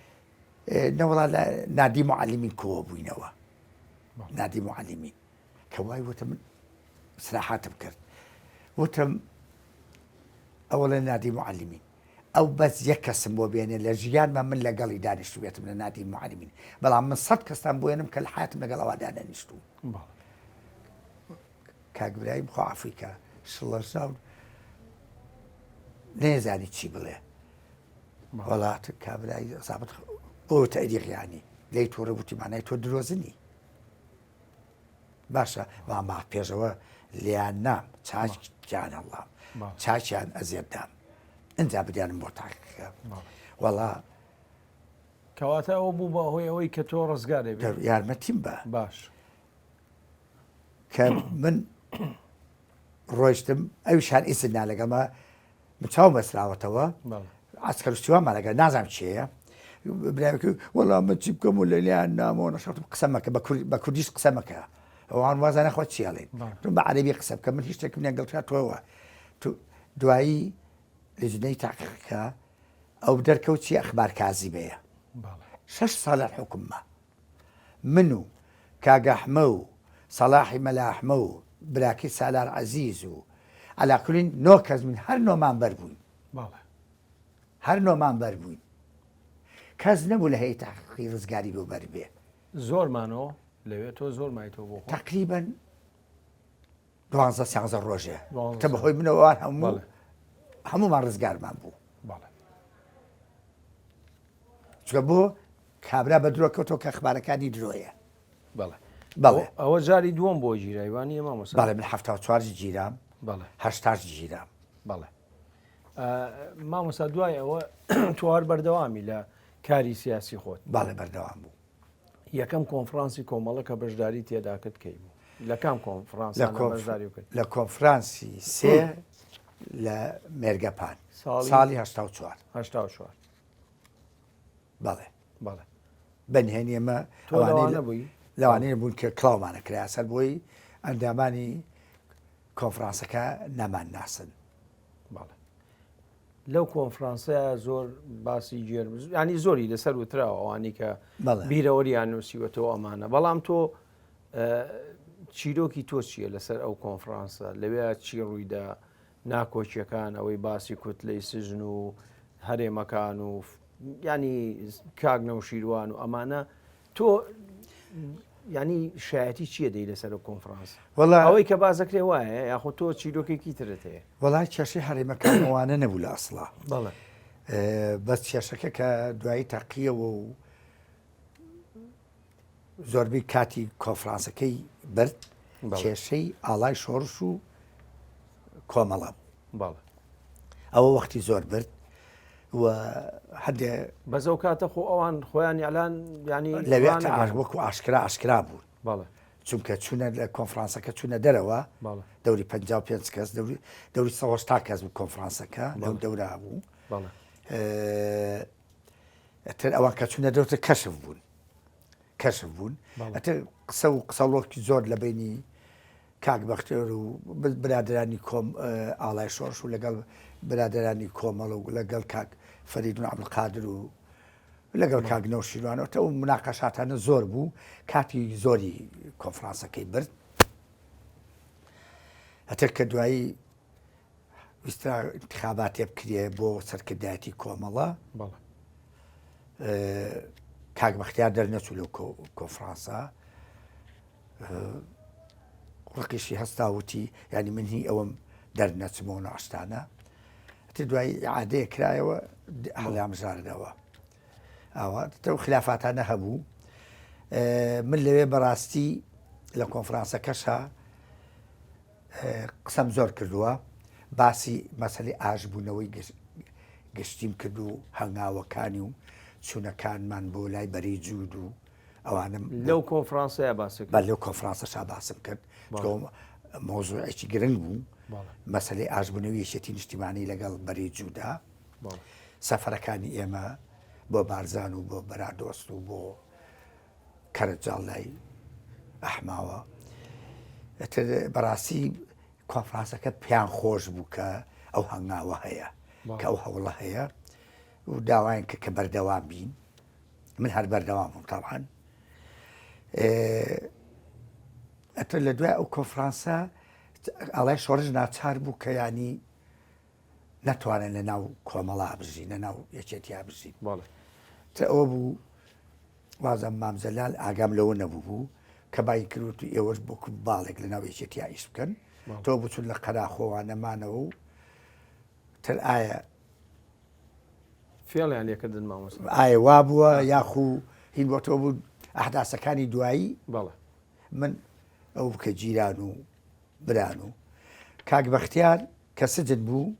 Speaker 2: نەوەڵا لە نادی معلمین کۆوە بووینەوە نادی معلمین کە وای وتم سراحاتم کرد وتم ئەوە لە نادی معلمین ئەو بەس یەک کەسم بۆ بێنێ لە ژیانمە من لەگەڵی دانیشتو بێتم لە نادی معلمین بەڵام من 100 کەستان بۆێنم کە لە حیاتم لەگەڵ ئەوە دانیشتو کاکبرایی بخوا ئەفریقا شڵەشاو نێزانی چی بڵێ وڵات کابرایی زابط بۆ تەریقیانی لی تۆڕە وتیمانای تۆ درۆزنی باشە وان با پێشەوە لیان نام چاک گیان هەڵام چاکیان ئەزێددام ئەجا بدیانم بۆ تاقیکە وەڵا
Speaker 1: کەواتە ئەوە بوو بە هۆی ئەوەی کە تۆ ڕزگارێ
Speaker 2: یارمەتیم بە
Speaker 1: باش
Speaker 2: کە من ڕۆیشتم ئەویشان ئیسنا لەگەڵمە چاو بەسراوەتەوە ئاسکەشتیوانمان لەگەڵ نازانم چێە وەڵام من چی بکەم و لە لیان نامەوە نەشاتم قسەمەکە بە کوردیش قسەمەکە ئەوان وازانە خۆ چیاڵێن بە عەرەبی قسە بکە من هیچ شتێکم لەگەڵ تۆوە دوایی لەجنەی تاقیقەکە ئەو دەرکەوتی ئەخبار کازیبەیە 6 ساڵ حکومە من و کاگەحمە و سەلاحی مەلاحمە و براکی سالار عەزیز و ئالاکولین 9 کەس من هەر نۆمان بەربووین هەر نۆمان بەربووین کەس نەبوو لە هەیە تاقیقی ڕزگاری بۆ بەربێ
Speaker 1: زۆرمانەوە لەوێت تۆ زۆر مایتەوە بۆ
Speaker 2: تقریبا 12 ڕۆژێ کە بەهۆی منەوەوان هەمومان ڕزگارمان بوو چکە بۆ کابرا بە درۆکەوتەوە کە ئەخبارەکانی درۆیە
Speaker 1: بەڵێ ئەوە جاری دووەم بۆ گیرایوانی مامۆستا
Speaker 2: بەڵێ من 74 گیرام 80 گیرام
Speaker 1: بەڵێ مامۆستا دوای ئەوە توار بەردەوامی لە کاری سیاسی خۆت
Speaker 2: باڵێ بەردەوام بوو
Speaker 1: یەکەم کۆنفرانسی کۆمەڵە کە بەشداری تێدا کرد کەی بوو لە کام کۆنفرانس
Speaker 2: لە کۆنفرانسی سێ لە مێرگەپان ساڵی 84 بەڵێ بەنهێنی ئەمە لەوانەیە بوون کە کڵاومانە کرا سەر بۆی ئەندامانی کۆنفرانسەکە نەمان ناسن
Speaker 1: لەو کۆنفرانسە زۆر باسی جێرمز ینی زۆری لەسەر وتراوە ئەوانی کە بیرەوەریان نووسیوەتەوە ئەمانە بەڵام تۆ چیرۆکی تۆ چییە لەسەر ئەو کۆنفرانسە لەوێ چی ڕوویدا ناکۆچیەکان ئەوەی باسی کوتلەی سژن و هەرێمەکان و ینی کاگنە و شیروان و ئەمانە تۆ ینی شایەتی چییە دەی لەسەر کۆنفرانس
Speaker 2: وەڵا
Speaker 1: ئەوەی کە بازەکرێ وایە یاخۆ تۆ چیرۆکێکی ترت هەیە
Speaker 2: وەڵای کێشەی هەرێمەکان ئەوانە نەبوو لە ئەسڵا
Speaker 1: بەڵێ
Speaker 2: بەس کێشەکە کە دوایی تەقیەوە و زۆربەی کاتی کۆنفرانسەکەی برد کێشەی ئاڵای شۆڕش و کۆمەڵە
Speaker 1: بەڵێ
Speaker 2: ئەوە وەختی زۆر برد و هەندێ
Speaker 1: بەزەو کاتە خۆ ئەوان خۆیان یالان ینی
Speaker 2: لەوێ وەکو ئاشکرا بوون
Speaker 1: بەڵێ
Speaker 2: چونکە چوونە لە کۆنفرانسەکە چوونە دەرەوە
Speaker 1: بەڵێ
Speaker 2: دەوری 55 کەس دەوری 100 کەس بوو کۆنفرانسەکە لەو دەورا بوو
Speaker 1: بەڵێ
Speaker 2: ئەتر ئەوان کە چوونە دەوتە کەشف بوون ئەتر قسە و قسەڵۆکی زۆر لە بینی کاک بەختێر و برادرانی کۆم ئاڵای شۆڕش و لەگەڵ برادرانی کۆمەڵ و لەگەڵ کاک فەریدون عەبدولقادر و لەگەڵ کاک نەوشیروانەوە ئەو مناقەشاتانە زۆر بوو کاتی زۆری کۆنفرانسەکەی برد ئەتر کە دوایی ویستا انتخاباتێ بکرێ بۆ سەرکردایەتی کۆمەڵە کاک بەختیار دەرنەچوو لەو کۆنفرانسە ڕقیشی هەستاوتی ینی من هی ئەوەم دەرنەچمەوە ناشتانە ئەتر دوایی عادەیە کرایەوە هەڵامژاردەوە ئەوە تە خلافاتانە هەبوو من لەوێ بەڕاستی لە کۆنفرانسەکەشە قسەم زۆر کردووە باسی مەسەلەی ئاژبوونەوەی گشتیم کرد و هەنگاوەکانی و چوونەکانمان بۆ لای بەری جوود و ئەوانم
Speaker 1: لەو کۆنفرانسەیە باس
Speaker 2: بە لەو کۆنفرانسەشا باسم کرد مۆزوعێکی گرنگ بوو مەسەلەی ئاژبوونەوەی یەکێتی نیشتیمانی لەگەڵ بەری جوودا سەفەرەکانی ئێمە بۆ بارزان و بۆ بەرادۆست و بۆ کەرەجاڵ لای ئەحماوە ئەتر بەڕاستی کۆنفرانسەکە پێیان خۆش بوو کە ئەو هەنگاوە هەیە کە ئەو هەوڵە هەیە و داوایان کە بەردەوام بین من هەر بەردەوام بووم تاڵان ئەتر لە دوای ئەو کۆنفرانسە ئەڵای شۆڕش ناچار بوو کە ینی نەتوانن لە ناو کۆمەڵا بژین لە ناو یەکێتیا بژین ئەوە بوو وازم مامزەلال ئاگام لەوە نەبوو کە بای کردوت و ئێوەش بۆ باڵێک لە ناو یەکێتیا ئیش بکەن تۆ بچون لە قەراخۆوانەمانەوە و تر ئایا
Speaker 1: فێڵیان لێکردن مامۆستا
Speaker 2: ئایا وا بووە یاخو هین بۆ تۆ بوو ئەحداسەکانی دوایی
Speaker 1: بەڵێ
Speaker 2: من ئەو بکە جیران و بران و کاک بەختیار کە سجن بوو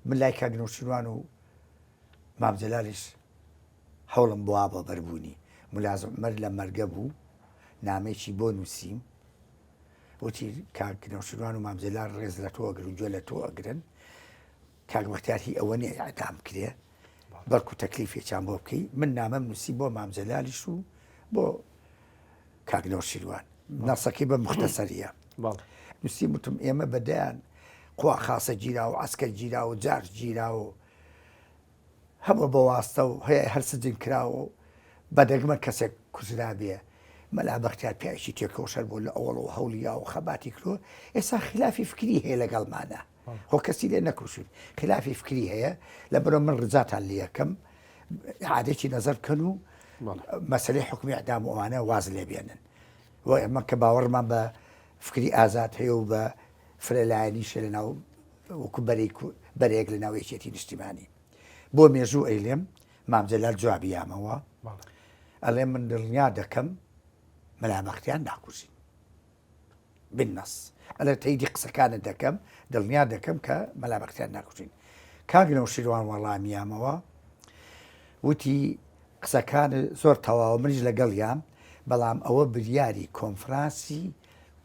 Speaker 2: من لای کاک نەوشیروان و مامزەلالیش هەوڵم بوا بە بەربوونی ملازم مەرد لە مەرگە بوو نامێکی بۆ نووسیم وتی کاک نەوشیروان و مامزەلار ڕێز لە تۆ ئەگرن و گوێ لە تۆ ئەگرن کاک بەختیار هی ئەوە نیە ئەعدام کرێ بەڵکو تەکلیفێکیان بۆ بکەی من نامەم نووسی بۆ مامزەلالیش و بۆ کاک نەوشیروان نەسەکەی بە مختەسەریە نووسی وتم ئێمە بەدایان خوا خاسە گیرا و عەسکەر گیرا و جارج گیرا و هەموو بە واستە و هەیە هەر سجن کراوە و بەدەگمە کەسێک کوژرا بێ مەلا بەختیار پیاوێکی تێکەوشەر بۆ لە ئەوڵ و هەوڵیا و خەباتی کرۆ ئێستا خلافی فکری هەیە لەگەڵمانە هۆ کەسی لێ نەکوشین خلافی فکری هەیە لە بەرەو من ڕجاتان لێ یەکەم عادێکی نەزەر بکەن و مەسەلەی حکمی ئەعدام و ئەوانە واز لێ بێنن و ئێمە کە باوەڕمان بە فکری ئازاد هەیە و بە فرەلایەنیشە لە ناو وەکو بەرێک لە ناو یەکێتی نیشتیمانی بۆ مێژوو ئەیلێم مامزەلال جوابیامەوە ئەڵێ من دڵنیا دەکەم مەلا بەختیار ناکوژین بالنەس ئەلە تەیدی قسەکانت دەکەم دڵنیا دەکەم کە مەلا بەختیار ناکوژین کاک نەوشیروان وەڵامیامەوە وتی قسەکان زۆر تەواو منیش لەگەڵیام بەڵام ئەوە بریاری کۆنفرانسی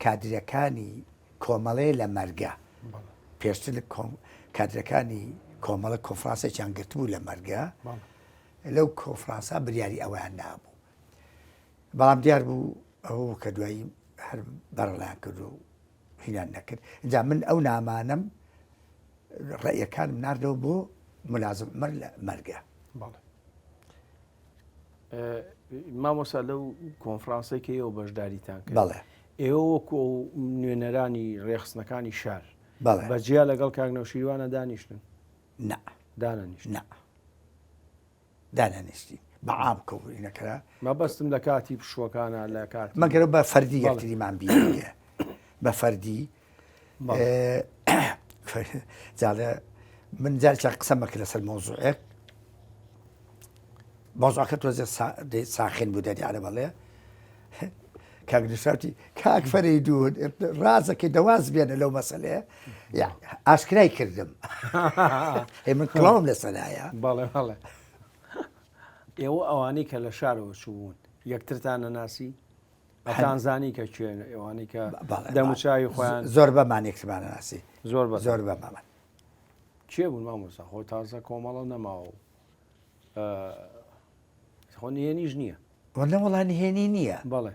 Speaker 2: کادرەکانی کۆمەڵەیە لە مەرگە پێشتر کادرەکانی کۆمەڵە کۆنفرانسێکیان گرتبوو لە مەرگە لەو کۆنفرانسا بریاری ئەویان نابوو بەڵام دیار بوو ئەوە کە دوایی هەر بەرەڵیان کرد و هینان نەکرد اینجا من ئەو نامانم ڕێیەکانم ناردەوە بۆ ملازم مەر لە مەرگە
Speaker 1: مامۆستا لەو کۆنفرانسێکی ئێوە بەشداریتان کرد
Speaker 2: بەڵێ
Speaker 1: ئێوە وەکو نوێنەرانی ڕێخستنەکانی شار
Speaker 2: بەڵێ
Speaker 1: بەجیا لەگەڵ کاک نەوشیروانە دانیشتن
Speaker 2: نا
Speaker 1: دانەنیشت
Speaker 2: نا دانەنیشتی بەعام کۆبوونەکەرا
Speaker 1: مەبەستم لە کاتی پشوەکانە لە کات
Speaker 2: مەگەر بە فەردی یەکتریمان بینیە بە فەردی جاڵە من جارێک قسەمەکە لەسەر مۆزوعێک مۆزوعەکە تۆزێ ساخین بوو دەریانە بەڵێ کاگنیشاوتی کاک فەریدون ڕازەکەی دەواز بێنە لەو مەسەلەیە ئاشکرای کردم من کڵاوم لەسەرایە
Speaker 1: بەڵێ بەڵێ ئێوە ئەوانەی کە لە شارەوە چوون یەکترتانە ناسی ئەتانزانی کە کوێن ئەوانەی کە دەموچاوی خۆیان
Speaker 2: زۆر بەمانێکتمانە ناسی
Speaker 1: زۆر
Speaker 2: زۆر بەمامان
Speaker 1: کێ بوون مامۆستا خۆ تازە کۆمەڵە نەماوە خۆ نهێنیش نییە
Speaker 2: وەنە وەڵانی هێنی نییە
Speaker 1: بەڵێ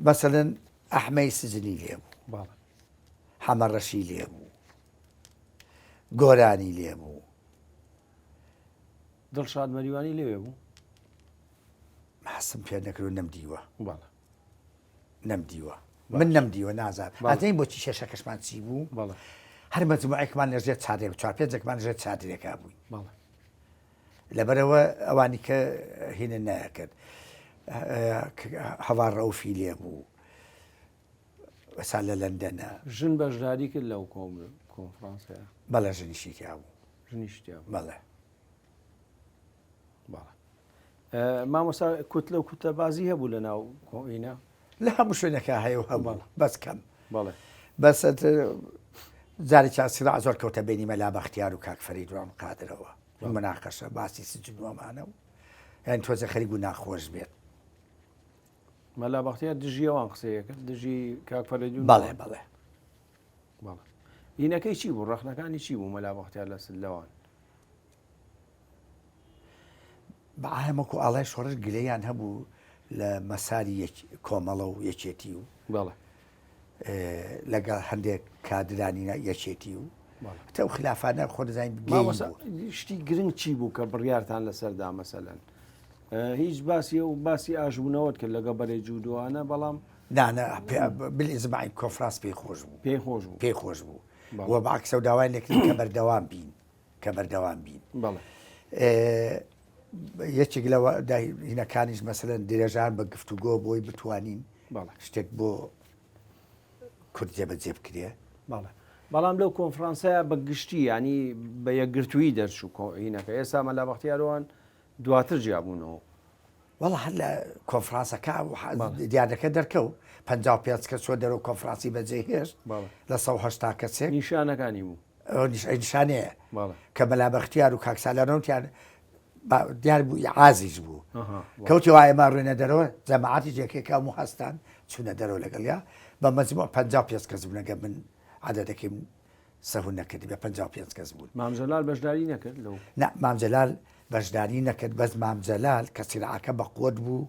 Speaker 2: بەسەرەن ئەحمەی سجنی لێبوو
Speaker 1: بەڵێ
Speaker 2: حەمەڕەشی لێبوو گۆرانی لێبوو
Speaker 1: دڵشاد مەریوانی لێوێ بوو
Speaker 2: حەسم پێ نەکرد نەمدیوە
Speaker 1: بەڵێ
Speaker 2: نەمدیوە من نەمدیوە نازان ئەزەی بۆچی شێشەکەشمان چی بوو
Speaker 1: بەڵێ
Speaker 2: هەر مەجموعەیەکمان لەژێر چادرێک چوار پێنجێکمان ژێر چادرێکا بووین
Speaker 1: بەڵێ
Speaker 2: لەبەرەوە ئەوانی کە هینە نایەکرد هەوا ڕەوفی لێبوو وەسا لە لەندەنە
Speaker 1: ژن بەشداری کرد لەو کۆنفرانسەیە
Speaker 2: بەڵە ژنیشی تیا بوو
Speaker 1: ژنیشتیا
Speaker 2: بەڵێ
Speaker 1: بەڵێ مامۆستا کوت لەو کوتە بازی هەبوو لە ناو کۆئینە
Speaker 2: لە هەموو شوێنەکە هەیە و هەموو بەس کەم
Speaker 1: بەڵێ
Speaker 2: بەس جاری چاسیرا زۆر کەوتە بینی مەلا بەختیار و کاک فەریدوان قادرەوە مناقەشە باسی سجنوەمانە و یان تۆزە خەریک و ناخۆش بێت
Speaker 1: مەلا بەختیار دژی ئەوان قسەیەکە دژی کاک فەریدون
Speaker 2: بەڵێ بەڵێ
Speaker 1: بەڵێ هینەکەی چی بوو ڕەخنەکانی چی بوو مەلا بەختیار لە سلەوان
Speaker 2: بەعامەکو ئاڵای شۆڕش گلەیان هەبوو لە مەساری کۆمەڵە و یەکێتی و
Speaker 1: بەڵێ
Speaker 2: لەگەڵ هەندێک کادرانی یەکێتی و تە و خلافانە خۆ دەزانین
Speaker 1: شتی گرنگ چی بوو کە بڕیارتان لەسەردا مەسەلەن هیچ باسی و باسی ئاژبوونەوەت کرد لەگە بەرێ جوودوانە بەڵام
Speaker 2: نانە بلئزمای کۆفراس پێی خۆش بوو
Speaker 1: پێی خۆش بوو
Speaker 2: پێی خۆش بوو وە بەعکسە و داوای لەکردین کە بەردەوام بین کە بەردەوام بین
Speaker 1: بەڵێ
Speaker 2: یەکێک لەوە هینەکانیش مەسەلەن درێژان بە گفتوگۆ بۆی بتوانین شتێک بۆ کورد جێبەجێ بکرێ
Speaker 1: بەڵێ بەڵام لەو کۆنفرانسایە بە گشتی ینی بە یەکگرتووی دەرچوو هینەکە ئێستا مەلا بەختیاروان دواتر جیابوونەوە
Speaker 2: وەڵا هەر لە کۆنفرانسەکە دیارەکە دەرکەوت 55 کەس چۆ دەرەوە کۆنفرانسی بەجێ هێشت لە 180 کەسێک
Speaker 1: نیشانەکانی بوو
Speaker 2: نیشانەیە کە مەلا بەختیار و کاکسالانەوتیان دیار بوو عازیز بوو کەوتی وایە ما ڕوێنە دەرەوە جەماعەتی جێکێکا و هەستان چوونە دەرەوە لەگەڵیا بە مەجموع 55 کەس بوونەگە من عادەتەکەیم سەهون نەکردی بە 55 کەس بوون
Speaker 1: مامجەلال بەشداری نەکرد لەو
Speaker 2: نه مامجەلال بەشداری نەکرد بەس مامجەلال کە سیرعەکە بە قوت بوو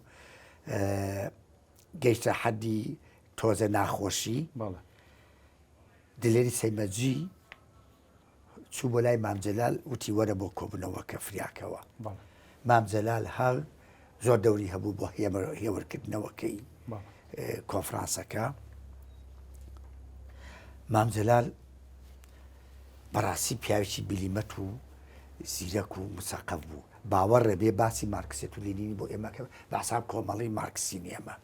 Speaker 2: گەیشتە حەدی تۆزە ناخۆشی دلێری سەیمەجی چوو بۆ لای مامجەلال وتی وەرە بۆ کۆبنەوە کە فریاکەوە مامجەلال هەر زۆر دەوری هەبوو بۆ هێوەرکردنەوەکەی کۆنفرانسەکە مامجەلال بەڕاستی پیاوێکی بیلیمەت و زیرەک و مسەقف بوو باوەڕێ بێ باسی مارکسیێت و لینینی بۆ ئێمەکە باسام کۆمەڵی مارکسین ئێمە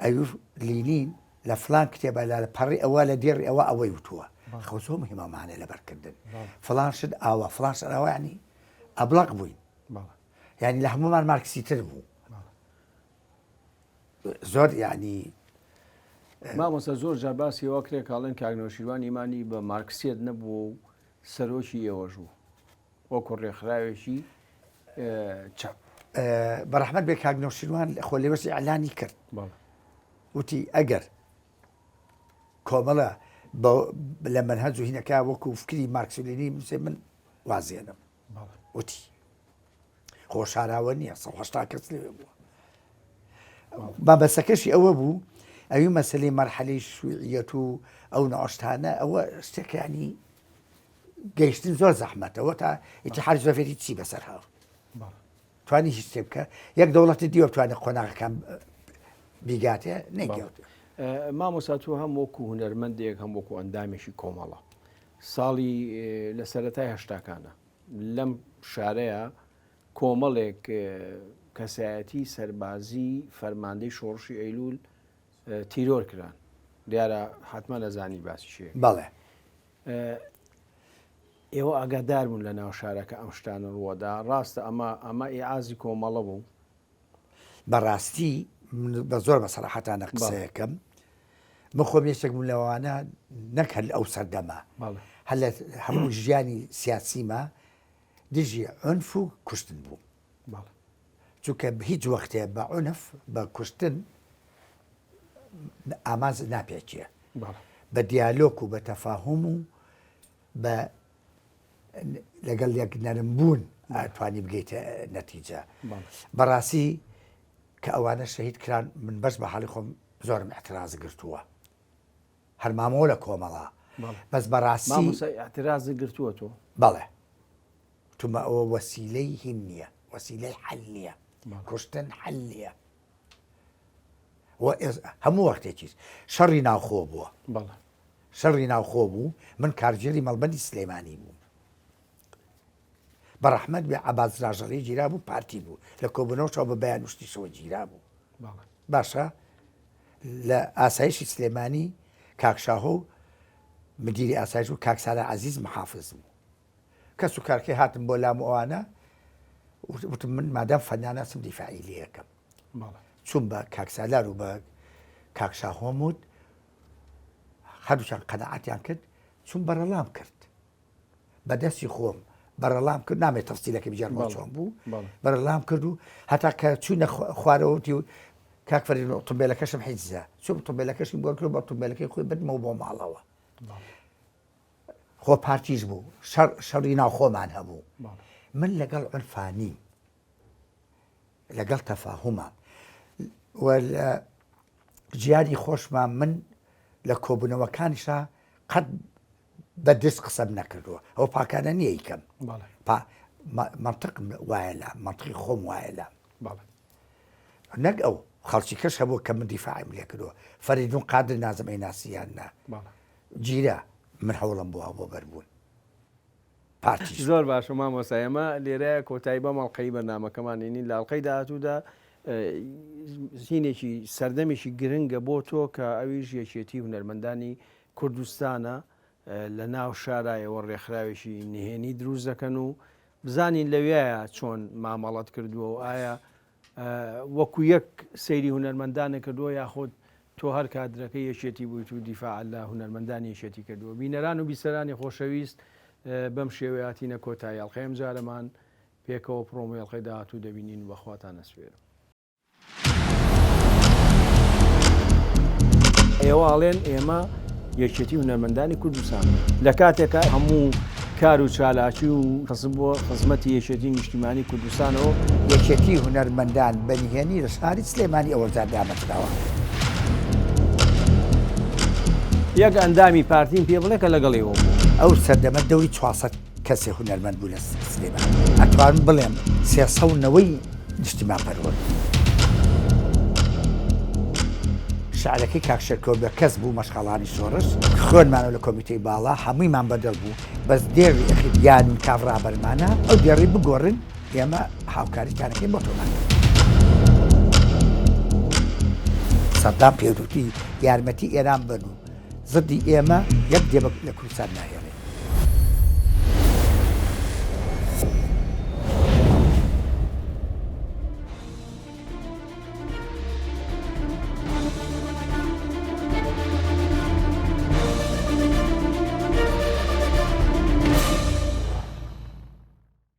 Speaker 2: ئەوی لینین لە فلان کتێبە لە پەڕی ئەوە لە دێڕی ئەوە ئەوەی وتووە خۆ زۆر مهمەمانە لەبەرکردن فلان شت ئاوە فلان شت ئەوە ینی ئەبلەق بووین ینی لە هەمومان مارکسیتر بوو زۆر یعنی
Speaker 1: مامۆستا زۆر جار باسی ئەوە کرێ کاڵێن کاگنۆشیروان ئیمانی بە مارکسیەت نەبووە و سەرۆکی ئێوەش بوو وەکو ڕێکخراوێکی چاپ
Speaker 2: بەڕەحمەت بێ کاگنۆشیروان خۆ لێوەسی ئەعلانی کرد وتی ئەگەر کۆمەڵە لە مەنهەج و هینەکە وەکو فکری مارکسیلینی من وازێنم وتی خۆ شاراوە نییە 180 کەس لێ بووە بابەسەکەشی ئەوە بوو ئەوی مەسلەی مەرحەلەی شووعیەت و ئەو نەعۆشتانە ئەوە شتێکانی گەیشتن زۆر زەحمەتەوە تا ئیتیحاد سۆڤێتی چی بەسەر هاو توانی هیچ شتێ بکە یەک دەوڵەتی دیوە بتوانێت قۆناغەکان بیگاتێ نەیگەوت
Speaker 1: مامۆستا تۆ هەم وەکو هونەرمەندێک هەم وەکو ئەندامێکی کۆمەڵە ساڵی لە سەرەتای هەشتاکانە لەم شارەیە کۆمەڵێک کەسایەتی سەربازی فەرماندەی شۆڕشی ئەیلول تیرۆر کران دیارە حتممە لەزانی باسی شێ
Speaker 2: بەڵێ
Speaker 1: ئێوە ئاگادار بوون لە ناو شارەکە ئەم شتانە ڕووەدا ڕاستە ئەمە ئیعازی کۆمەڵە بوو
Speaker 2: بەڕاستی بە زۆر بە سەراحەتانە قسەیەکەم من خۆم یەکێک بوون لەوانە نەک هەل ئەو سەردەما هەل لە هەموو ژیانی سیاسیمە دژی عنف و کوشتن بوو چونکە هیچ وەختێ بە عنف بە کوشتن ئاماز ناپێکیە بە دیالۆک و بە تەفاهم و بە لەگەڵ یەک نەرمبوون ئەتوانی بگەیتە نەتیجە بەڕاستی کە ئەوانە شەهید کران من بەش بە حاڵی خۆم زۆرم احتراز گرتووە هەر مامەوە لە کۆمەڵە بەس بەڕاستی
Speaker 1: احتراز گرتووە تۆ
Speaker 2: بەڵێ تومە ئەوە وەسیلەی هین نییە وەسیلەی حەل نییە کوشتن حەل نییە هەموو وەختێکیش شەڕی ناوخۆ بووە شەڕی ناوخۆ بوو من کارژێری مەڵبەندی سلێمانی بوو بەڕەحمەت بێ عەباس ڕاژەڵی گیرا بوو پارتی بوو لە کۆبوونەوەشەوە بە بەیان وشتیشەوە گیرا بوو باشە لە ئاسایشی سلێمانی کاکشاهۆ و مدیری ئاسایش و کاکسارە عەزیز محافز بوو کەس و کارکەی هاتم بۆ لام ئەوانە وتم من مادام فەنانە سم دیفاعی لێ یەکەم چوون بە کاکسالار و بە کاکشاهۆم وت هەردووچان قەنەعەتیان کرد چوون بەرەڵام کرد بەدەستی خۆم بەرەڵام کرد نامێت تەفسیلەکە بجارمەوە چۆن بوو بەرەڵام کرد و هەتا کە چوونە خوارەوەتی و کاک فەرید ئۆتۆمبیلەکەشم حیجزە چوون ئۆتۆمبیلەکەشی بۆ کرد بە ئۆتۆمبیلەکەی خۆی بردمەوە بۆ ماڵەوە خۆ پارتیش بوو شەڕی ناوخۆمان هەبوو من لەگەڵ عرفانی لەگەڵ تەفاهومە گیانی خۆشمان من لە کۆبوونەوەکانیشا قەت بە دەست قسەم نەکردووە ئەو پاکانە نییە یکەم منطقم وایە لە منطقی خۆم وایە لە نەک ئەو خەڵکی کەش هەبوو کە من دیفاعیم لێ کردووە فەریدون قادر نازم ئەی ناسییان نا گیرە من هەوڵم بووە بۆ بەربوون پارتی
Speaker 1: زۆر باشە مامۆستا ئێمە لێرەیە کۆتایی بە ماڵقەی بەرنامەکەمانێنی لە ئەڵقەی داهاتوودا هینێکی سەردەمێکی گرنگە بۆ تۆ کە ئەویش یەکێتی هونەرمەندانی کوردستانە لە ناو شارایەوە ڕێکخراوێکی نهێنی دروست دەکەن و بزانین لەوێیە چۆن مامەڵەت کردووە و ئایا وەکو یەک سەیری هونەرمەندانە کردووە یاخۆت تۆ هەر کادرەکە یەکێتی بوویت و دیفاع لە هونەرمەندانی یەکێتی کردووە بینەران و بیسەرانی خۆشەویست بەم شێوەیەتینە کۆتایی ئەڵقەی ئەم جارەمان پێکەوە پرۆمۆی ئەڵقەی داهاتوو دەبینین و بەخواتان ئەسپێرم ئێوە ئاڵێن ئێمە یەکێتی هونەرمەندانی کوردستان لە کاتێکە هەموو کار و چالاکی و خەسم بۆ خزمەتی یەکێتی نیشتیمانی کوردستانەوە
Speaker 2: یەکێتی هونەرمەندان بەنهێنی لە شاری سلێمانی ئەوەزار دامەکراوە
Speaker 1: یەک ئەندامی پارتیم پێ بڵێ کە لەگەڵێەوە بوو
Speaker 2: ئەو سەردەمە دەوری 400 کەسێ هونەرمەند بوو لە سلێمان ئەتوانم بڵێم 300 نیشتیمان پەروەرد شعرەکەی کاکشەرکۆ بە کەس بوو مەشغەڵانی شۆڕش خوێنمانەوە لە کۆمیتەی باڵا هەموویمان بەدەڵ بوو بەس دێڕی ئەخیان و کاڤڕابەرمانە ئەو دێڕی بگۆڕن ئێمە هاوکاریتانەکەی بۆ تۆمان سەدام پێوتوتی یارمەتی ئێران بن و زردی ئێمە یەک دێبە لە کوردستان ناهێڵێ